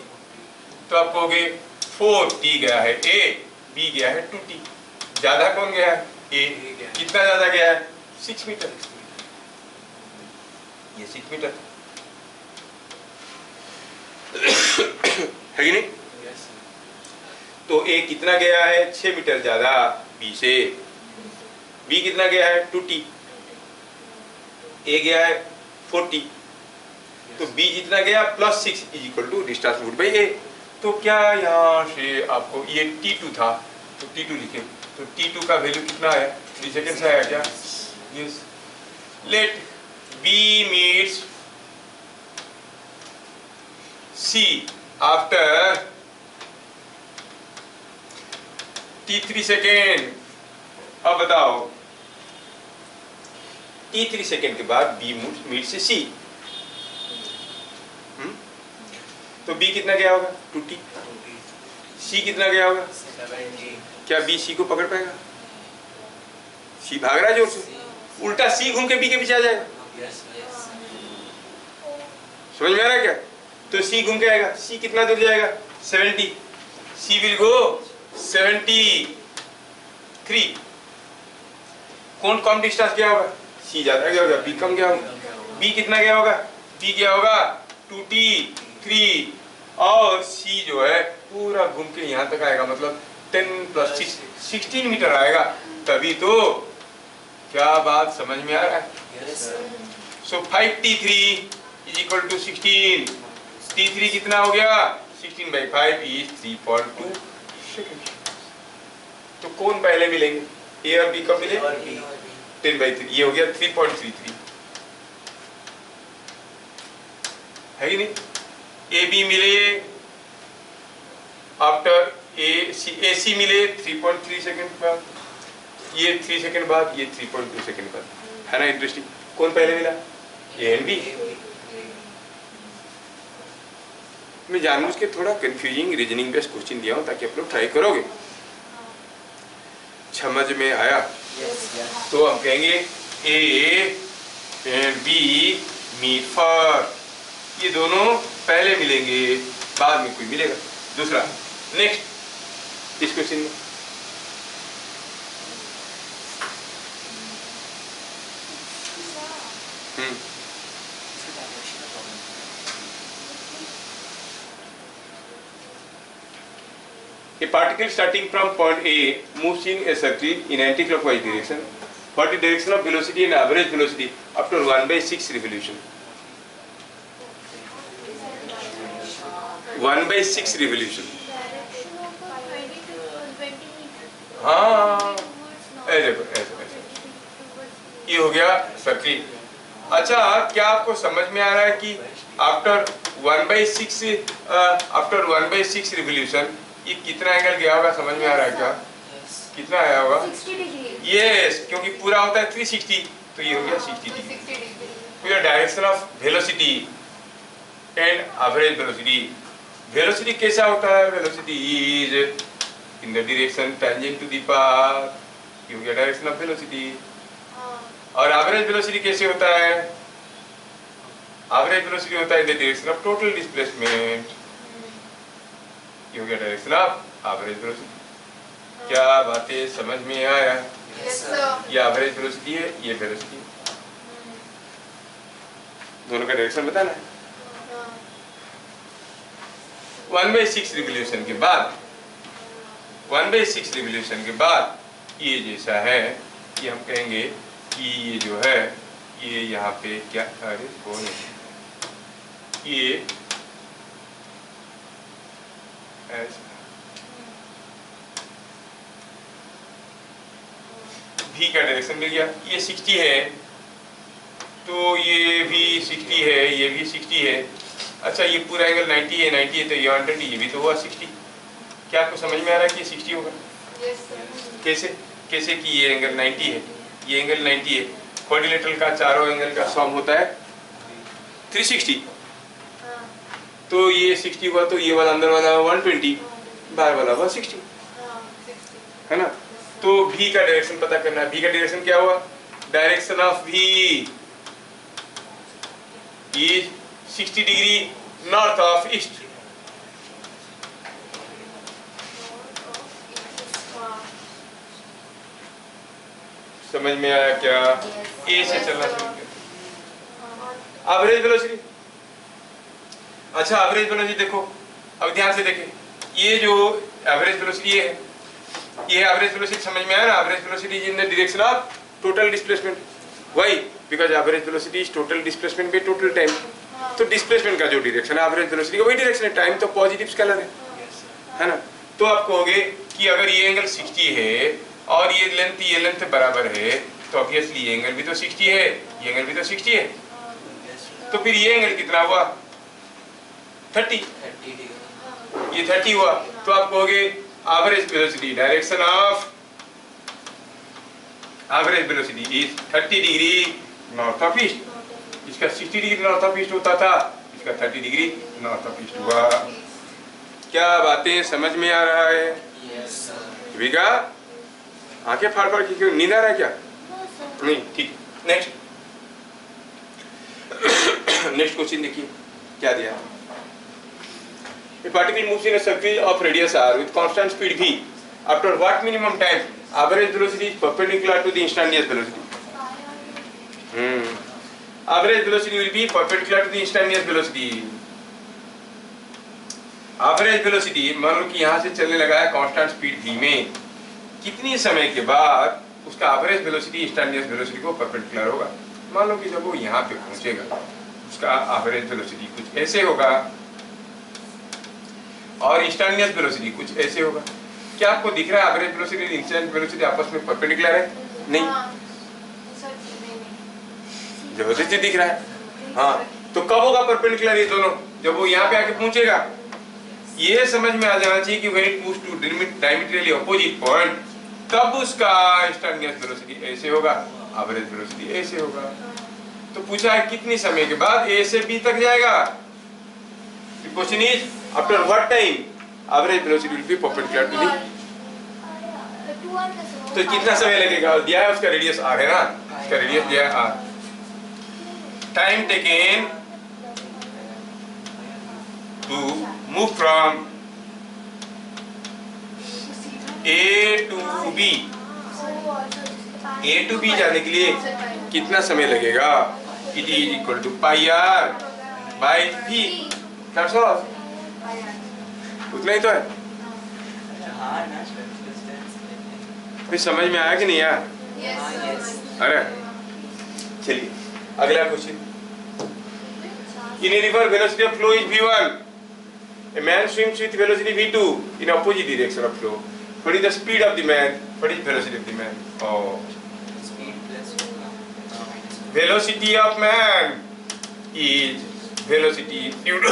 तो आप कहोगे 4T गया है A, B गया है 2T। ज्यादा कौन गया है? A। कितना ज्यादा गया है? 6 मीटर। ये 6 मीटर है कि नहीं? तो A कितना गया है? 6 मीटर ज्यादा B से। B कितना गया है? 2T। A गया है 4T, तो B जितना गया plus 6 is equal to distance moved by A। तो क्या यहाँ से आपको ये T2 था, तो T2 लिखे, तो T2 का वैल्यू कितना है? 3 सेकेंड से आया क्या? Yes. Let B meets C after T3 second. अब बताओ T3 सेकेंड के बाद B मीट्स C, तो B कितना गया होगा? 2T। C कितना गया होगा? 70। क्या B C को पकड़ पाएगा? C भाग रहा है जोर से, उल्टा C घूम के B के पीछे आ जाएगा। Yes, yes. समझ में आ रहा है क्या? तो C घूम के आएगा, C कितना दूर जाएगा? 70। C will go 73। कौन कम डिस्टेंस गया होगा? C ज्यादा गया होगा, B कम गया होगा। B कितना गया होगा? B गया होगा 2T 3, और C जो है पूरा घूम के यहाँ तक आएगा, मतलब 10 प्लस 6 16 मीटर आएगा। तभी तो, क्या बात समझ में आ रहा है? Yes, sir. So 5T3 is equal to 16। T3 कितना हो गया? 16/5 इज 3.2 सेकेंड। तो कौन पहले मिलेंगे? A और B कब मिले? और B. 10/3, ये हो गया 3.33, है कि नहीं? AB मिले आफ्टर AC मिले 3.3 सेकेंड बाद, ये 3 सेकेंड बाद, ये 3.2 सेकेंड बाद, है ना? इंटरेस्टिंग। कौन पहले मिला? A and B। मैं जानबूझ के थोड़ा कंफ्यूजिंग रीजनिंग बेस्ड क्वेश्चन दिया हूं ताकि आप लोग ट्राई करोगे। समझ में आया? Yes, yes. तो हम कहेंगे A and B meet first, ये दोनों पहले मिलेंगे, बाद में कोई मिलेगा दूसरा। नेक्स्ट इस क्वेश्चन में A particle starting from point A moves in a circle in anti-clockwise direction. What is direction of velocity and average velocity after 1/6 revolution? 1/6 revolution. हाँ, ऐसे ये हो गया सर्किल। अच्छा, क्या आपको समझ में आ रहा है कि आफ्टर 1/6 रिवोल्यूशन ये कितना एंगल गया होगा? समझ में आ रहा है क्या? कितना आया होगा? 60 डिग्री। यस, क्योंकि पूरा होता है 360, तो ये हो गया 60 डिग्री। तो ये direction of velocity and average velocity. Velocity कैसा होता है? Velocity is in the direction tangent to the path, ये हो गया डायरेक्शन ऑफ वेलोसिटी। और एवरेज वेलोसिटी कैसे होता है? एवरेज वेलोसिटी होता है in the direction of total displacement, ये हो गया डायरेक्शन ऑफ एवरेज वेलोसिटी। क्या बातें समझ में आया? Yes, sir. ये एवरेज वेलोसिटी है, ये वेलोसिटी है, दोनों का डायरेक्शन बताना है। 1/6 रिवोल्यूशन के बाद, 1/6 रिवोल्यूशन के बाद ये जैसा है, ये हम कहेंगे कि ये जो है ये यहाँ पे क्या, अरे कौन है ये, ऐसा v का डायरेक्शन मिल गया। ये 60 है तो ये भी 60 है, ये भी 60 है। अच्छा ये पूरा एंगल 90 है, 90 है तो ये 120, ये भी तो हुआ 60। क्या आपको समझ में आ रहा है कि 60 होगा? Yes, sir. कैसे कैसे कि ये एंगल 90 है, ये एंगल 90 है, क्वाड्रिलेटरल का चारों एंगल का सम होता है 360, हाँ, तो ये 60 हुआ तो ये वाला अंदर वाला 120, बाहर वाला हुआ 60, हाँ, 60. है ना? तो v का डायरेक्शन पता करना है। v का डायरेक्शन क्या हुआ? Direction of v is 60 degree north of east. समझ में आया क्या? ए से चलना शुरू किया। एवरेज वेलोसिटी, अच्छा एवरेज वेलोसिटी देखो, अब ध्यान से देखें, ये जो एवरेज वेलोसिटी है, ये एवरेज वेलोसिटी समझ में आया ना? Average velocity is in the direction of total displacement. Why? Because average velocity is total displacement by total time. तो डिस्प्लेसमेंट का जो डायरेक्शन है एवरेज वेलोसिटी का वही डायरेक्शन है, टाइम तो पॉजिटिव स्केलर है ना? तो आप कहोगे कि अगर ये एंगल 60 है और ये लेंथ बराबर है तो ऑब्वियसली ये एंगल भी तो 60 है, ये एंगल भी तो 60 है, तो फिर ये एंगल कितना हुआ? 30, ये 30 हुआ। तो आप कहोगे average velocity direction of average velocity is 30 degree north of east. इसका 60 डिग्री नॉर्थ ऑफ ईस्ट होता था, इसका 30 डिग्री नॉर्थ ऑफ ईस्ट हुआ। क्या बातें समझ में आ रहा है? Yes, sir. विगा आंखें फाड़ फाड़ के नींद आ रहा है क्या? नहीं, ठीक। नेक्स्ट नेक्स्ट क्वेश्चन देखिए क्या दिया। A particle moves in a circle of radius r with constant speed v. After what minimum time average velocity is perpendicular to the instantaneous velocity? Average velocity will be perpendicular to the instantaneous velocity. Average velocity मान लो कि यहाँ से चलने लगा है constant speed v में, कितनी समय के बाद उसका एवरेज वेलोसिटी इंस्टेंटेनियस वेलोसिटी को परपेंडिकुलर होगा? मान लो कि जब वो यहाँ पे पहुंचेगा उसका एवरेज वेलोसिटी कुछ ऐसे होगा और इंस्टेंटेनियस वेलोसिटी कुछ ऐसे होगा। क्या आपको दिख रहा है एवरेज वेलोसिटी और इंस्टेंटेनियस वेलोसिटी आपस में परपेंडिकुलर है? नहीं, जबरदस्ती दिख रहा है। हाँ, तो कब होगा परपेंडिकुलर ये दोनों? जब वो यहाँ पे आके पहुंचेगा। ये समझ में आ जाना चाहिए कि when it moves to diametrically opposite point तब उसका इंस्टेंटेनियस वेलोसिटी ऐसे होगा, एवरेज वेलोसिटी ऐसे होगा। तो पूछा है कितनी समय के बाद ए से बी तक जाएगा? The question is after what time average velocity will be perpendicular to the, तो कितना समय लगेगा? दिया है उसका रेडियस r है ना, उसका रेडियस दिया है r। Time taken to move from A to B, A to B जाने के लिए कितना समय लगेगा? It is equal to pi r by v. That's all. उतना ही तो है। फिर समझ में आया कि नहीं आया? अरे चलिए अगला question. In a river, velocity of flow is v1. A man swims with velocity v2 in opposite direction of flow. What is the speed of the man? What is velocity of the man? Oh, Speed plus velocity of man is velocity due to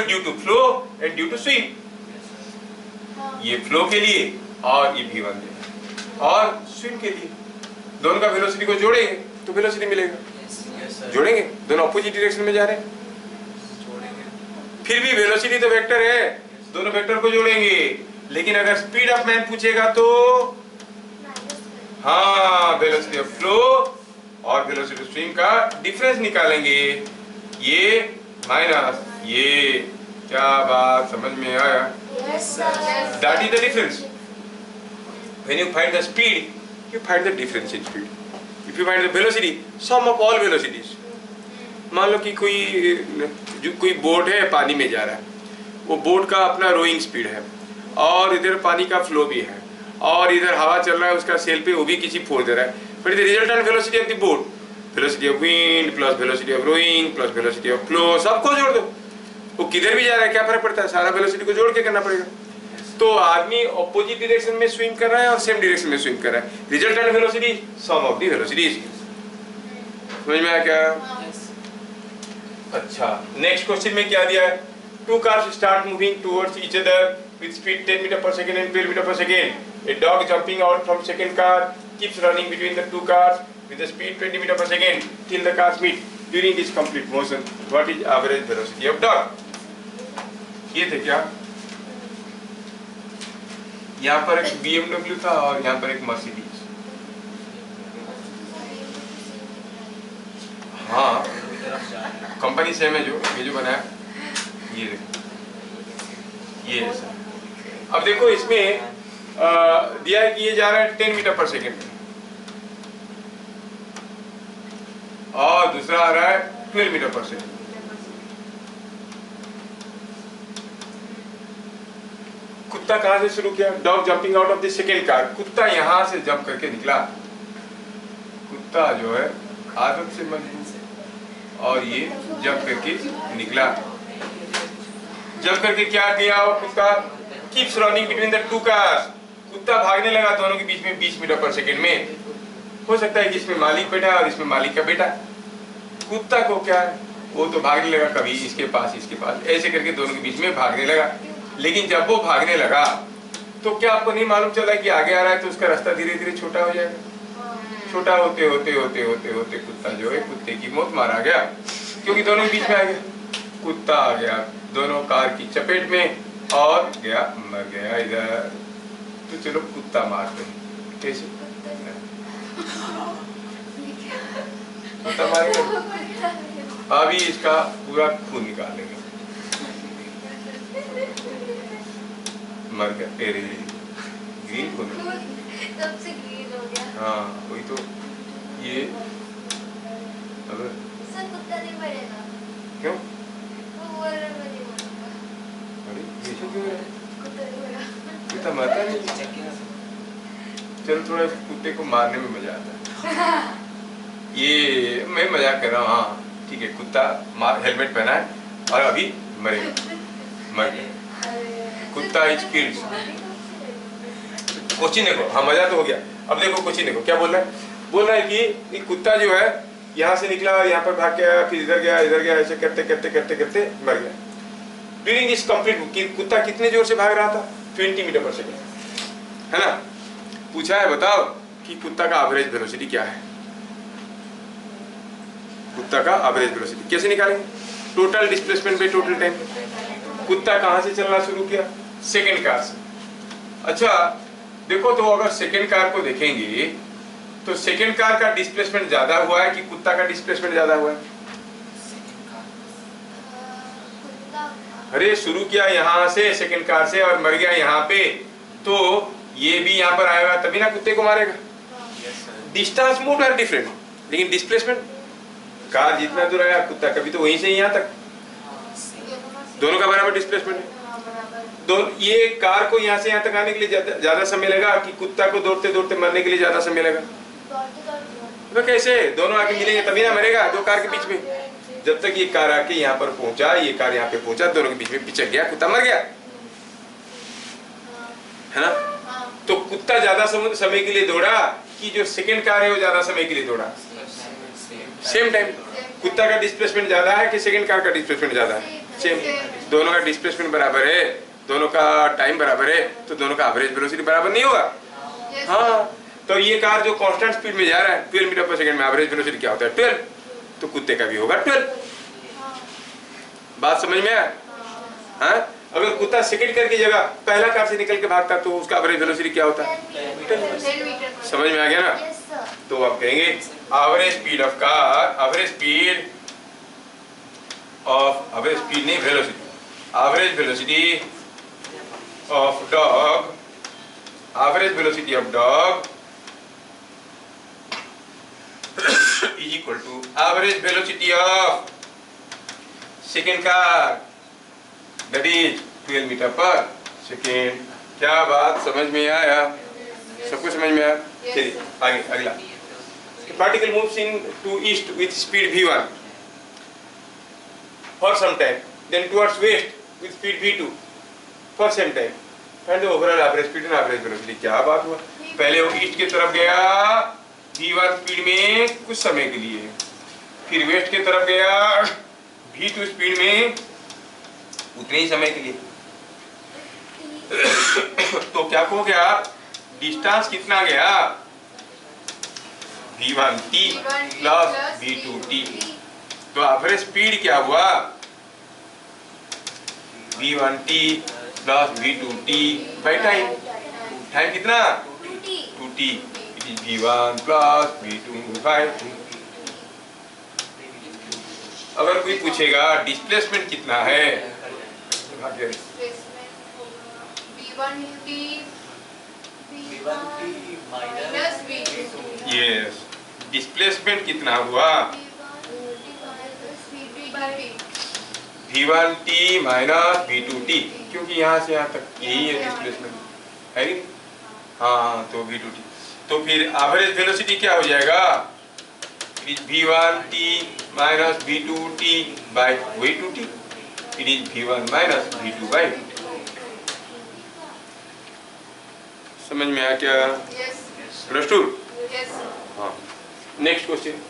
due to flow and due to swim. ये फ्लो के लिए और ये v1 है, और स्विम के लिए दोनों का वेलोसिटी को जोड़ेंगे तो वेलोसिटी मिलेगा। yes, sir. जोड़ेंगे, दोनों अपोजिट डायरेक्शन में जा रहे हैं, फिर भी वेलोसिटी तो वेक्टर है, दोनों वेक्टर को जोड़ेंगे। लेकिन अगर स्पीड ऑफ मैन पूछेगा तो हाँ, वेलोसिटी ऑफ फ्लो और वेलोसिटी ऑफ स्विम का डिफरेंस निकालेंगे, ये माइनस ये। क्या बात समझ में आया? That is the difference. When you find the speed, you find the difference in speed. If you find the velocity, sum of all velocities. मान लो कि कोई बोट है पानी में जा रहा है, वो बोट का अपना रोइंग स्पीड है और इधर पानी का फ्लो भी है और इधर हवा चल रहा है उसका सेल पे, वो भी किसी फोर्स दे रहा है। But the resultant velocity of the boat, velocity of wind plus velocity of rowing plus velocity of flow, सबको जोड़ दो, वो किधर भी जा रहा है क्या फर्क पड़ता है? सारा वेलोसिटी को जोड़ के करना पड़ेगा। तो आदमी ऑपोजिट डायरेक्शन में स्विम कर रहा है और सेम डायरेक्शन में स्विम कर रहा है, resultant velocity sum of the velocities. समझ में आया क्या? Yes. अच्छा, नेक्स्ट क्वेश्चन में क्या दिया है? Two cars start moving towards each other with speed 10 metre per second and 12 metre per second. A dog jumping out from second car keeps running between the two cars with a speed 20 meter per second till the cars meet. During this complete motion, what is average velocity of dog? ये थे क्या? यहाँ पर एक BMW था और यहाँ पर एक Mercedes। हाँ, कंपनी सेम है, जो बनाया ये देखो, ये ऐसा। अब देखो इसमें दिया है कि ये जा रहा है 10 मीटर पर सेकेंड और दूसरा आ रहा है 12 मीटर पर सेकेंड। कुत्ता कहां से शुरू किया? Dog jumping out of the second car. कुत्ता यहां से जंप करके निकला। कुत्ता जो है आदत से मजबूत और ये जंप करके निकला। जंप करके क्या किया वो कुत्ता? Keeps running between the two cars. कुत्ता भागने लगा दोनों के बीच में 20 मीटर पर सेकेंड में। हो सकता है कि इसमें मालिक बैठा है और इसमें मालिक का बेटा। कुत्ता को क्या है, वो तो भागने लगा, कभी इसके पास ऐसे करके दोनों के बीच में भागने लगा। लेकिन जब वो भागने लगा तो क्या आपको नहीं मालूम चला कि आगे आ रहा है तो उसका रास्ता धीरे धीरे छोटा हो जाएगा। छोटा होते होते होते होते होते कुत्ता जो है, कुत्ते की मौत मारा गया क्योंकि दोनों के बीच में आ गया। कुत्ता आ गया दोनों कार की चपेट में और गया, मर गया इधर। तो चलो कुत्ता मारते हैं, कैसे कुत्ता मारेगा। अभी इसका पूरा खून निकाल लेंगे। मर गया, तेरे ग्रीन खून तब से ग्रीन हो गया। हाँ वही तो। ये अगर सर कुत्ता नहीं मरेगा। क्यों? वो बोल रहा मैं नहीं मरूंगा। अरे ये क्यों है? कुत्ता नहीं मरा। कुत्ता मरता नहीं। चल थोड़ा इस कुत्ते को मारने में मजा आता है। ये मैं मजाक कर रहा हूँ। हाँ ठीक है, कुत्ता हेलमेट पहना है और अभी मरेगा, मर गया। कुत्ता इज किल्ड। क्वेश्चन देखो, हाँ मजा तो हो गया। अब देखो क्वेश्चन देखो क्या बोल रहा है। बोल रहा है कि कुत्ता जो है यहाँ से निकला और यहाँ पर भाग गया, फिर इधर गया, ऐसे करते करते करते करते मर गया। ड्यूरिंग दिस कंप्लीट कुत्ता कितने जोर से भाग रहा था? 20 मीटर पर सेकेंड, है ना। पूछा है बताओ कि कुत्ता का एवरेज वेलोसिटी क्या है। कुत्ता का एवरेज वेलोसिटी कैसे निकालेंगे? Total displacement by total time. कुत्ता कहां से चलना शुरू किया? सेकंड कार से। अच्छा देखो, तो अगर सेकंड कार को देखेंगे तो सेकंड कार का डिस्प्लेसमेंट ज्यादा हुआ है कि कुत्ता का डिस्प्लेसमेंट ज्यादा हुआ है? अरे शुरू किया यहाँ से सेकंड कार से और मर गया यहाँ पे, तो ये भी यहाँ पर आएगा तभी ना कुत्ते को मारेगा। डिस्टेंस मूव्ड आर डिफरेंट, लेकिन डिस्प्लेसमेंट कार जितना दूर आया कुत्ता कभी तो वहीं से यहाँ तक, दोनों का बराबर डिस्प्लेसमेंट है। ये कार को यहाँ से यहाँ तक आने के लिए ज्यादा समय लगा कि कुत्ता को दौड़ते दौड़ते मरने के लिए ज्यादा समय लगा? तो कैसे? दोनों आके मिलेंगे तभी ना मरेगा, दो कार के बीच में। जब तक ये कार आके यहाँ पर पहुंचा, ये कार यहाँ पे पहुंचा, दोनों के बीच में पिचक गया, कुत्ता मर गया, है ना। तो कुत्ता ज्यादा समय के लिए दौड़ा कि जो सेकंड कार है वो ज्यादा समय के लिए दौड़ा? Same time. कुत्ता का डिस्प्लेसमेंट ज्यादा है कि सेकंड कार का डिस्प्लेसमेंट ज्यादा है? सेम। दोनों का डिस्प्लेसमेंट बराबर है, दोनों का टाइम बराबर है, तो दोनों का एवरेज वेलोसिटी बराबर नहीं होगा। हाँ, तो ये कार जो कांस्टेंट स्पीड में जा रहा है 12 मीटर पर सेकंड में, एवरेज वेलोसिटी क्या होता है? 12। तो कुत्ते का भी होगा 12। बात समझ में आया? हाँ, अगर कुत्ता सेकंड कार की जगह पहला कार से निकल के भागता तो उसका एवरेज वेलोसिटी क्या होता है? 10। समझ में आ गया ना? तो आप कहेंगे average speed of car, average speed नहीं velocity, average velocity of dog, average velocity of dog is equal to average velocity of second car, that is 12 metre पर सेकेंड। क्या बात समझ में आया? सबको समझ में आया? चलिए आगे अगला। Particle moves into east with speed v1 for some time, then towards west with speed v2 for some time, find the overall average speed and average velocity. क्या बात हुआ, पहले वो ईस्ट की तरफ गया v1 स्पीड में कुछ समय के लिए, फिर वेस्ट की तरफ गया v2 स्पीड में उतने ही समय के लिए। तो क्या हो गया, डिस्टेंस कितना गया, v1t प्लस v2t। तो एवरेज स्पीड क्या हुआ, v1t plus v2t by time. Time कितना, 2t। It is v1 plus v2 by 2t। अगर कोई पूछेगा डिस्प्लेसमेंट कितना है, यस, डिस्प्लेसमेंट कितना हुआ, v1t माइनस v2t, क्योंकि यहाँ से यहाँ तक यही है डिस्प्लेसमेंट है। हाँ, तो v2t। तो फिर एवरेज वेलोसिटी क्या हो जाएगा, it is v1t minus v2t by v2t। It is v1 minus v2 by 2t। समझ में आया क्या, अंडरस्टूड? हाँ, next question.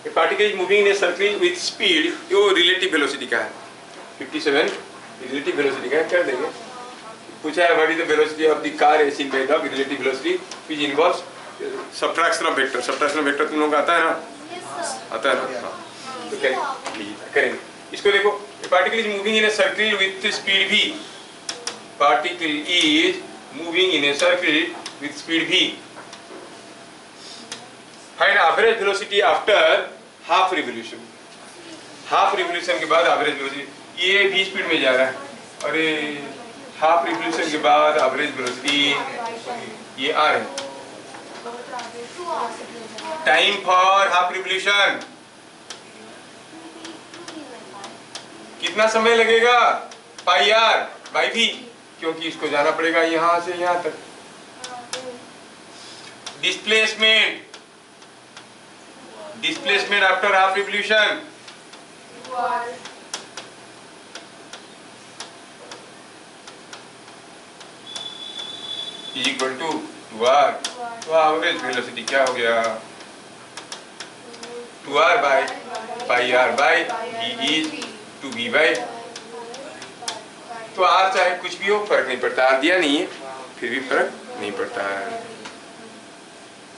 A particle is moving in a circle with speed, वो relative velocity का है। 57 relative velocity का है, कर देंगे। पूछा है what is the velocity of the car racing by the relative velocity which involves subtraction of vector। subtraction of vector तुम लोगों को आता है ना, आता है ना, हाँ। तो करेंगे इसको। देखो, a particle is moving in a circle with speed v। particle is moving in a circle with speed v। Find average velocity after half revolution। Half revolution के बाद एवरेज वेलोसिटी, ये v स्पीड में जा रहा है, अरे हाफ रिवोल्यूशन के बाद एवरेज वेलोसिटी ये r है। टाइम फॉर हाफ रिवोल्यूशन कितना समय लगेगा, पाई r बाई v, क्योंकि इसको जाना पड़ेगा यहाँ से यहाँ तक। Displacement, displacement after half revolution is equal to 2r। तो एवरेज वेलोसिटी क्या हो गया, 2r by pi r by v is 2v by. तो r चाहे कुछ भी हो फर्क नहीं पड़ता, r दिया नहीं है फिर भी फर्क नहीं पड़ता है,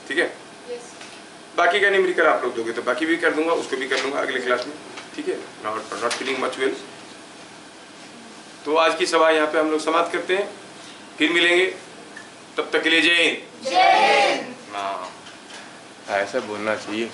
ठीक है। बाकी का न्यूमेरिकल आप लोग दोगे तो बाकी भी कर दूंगा, उसको भी कर लूंगा अगले क्लास में, ठीक है। Not feeling much well. तो आज की सभा यहाँ पे हम लोग समाप्त करते हैं, फिर मिलेंगे, तब तक के लिए जय हिंद। हाँ, ऐसा बोलना चाहिए।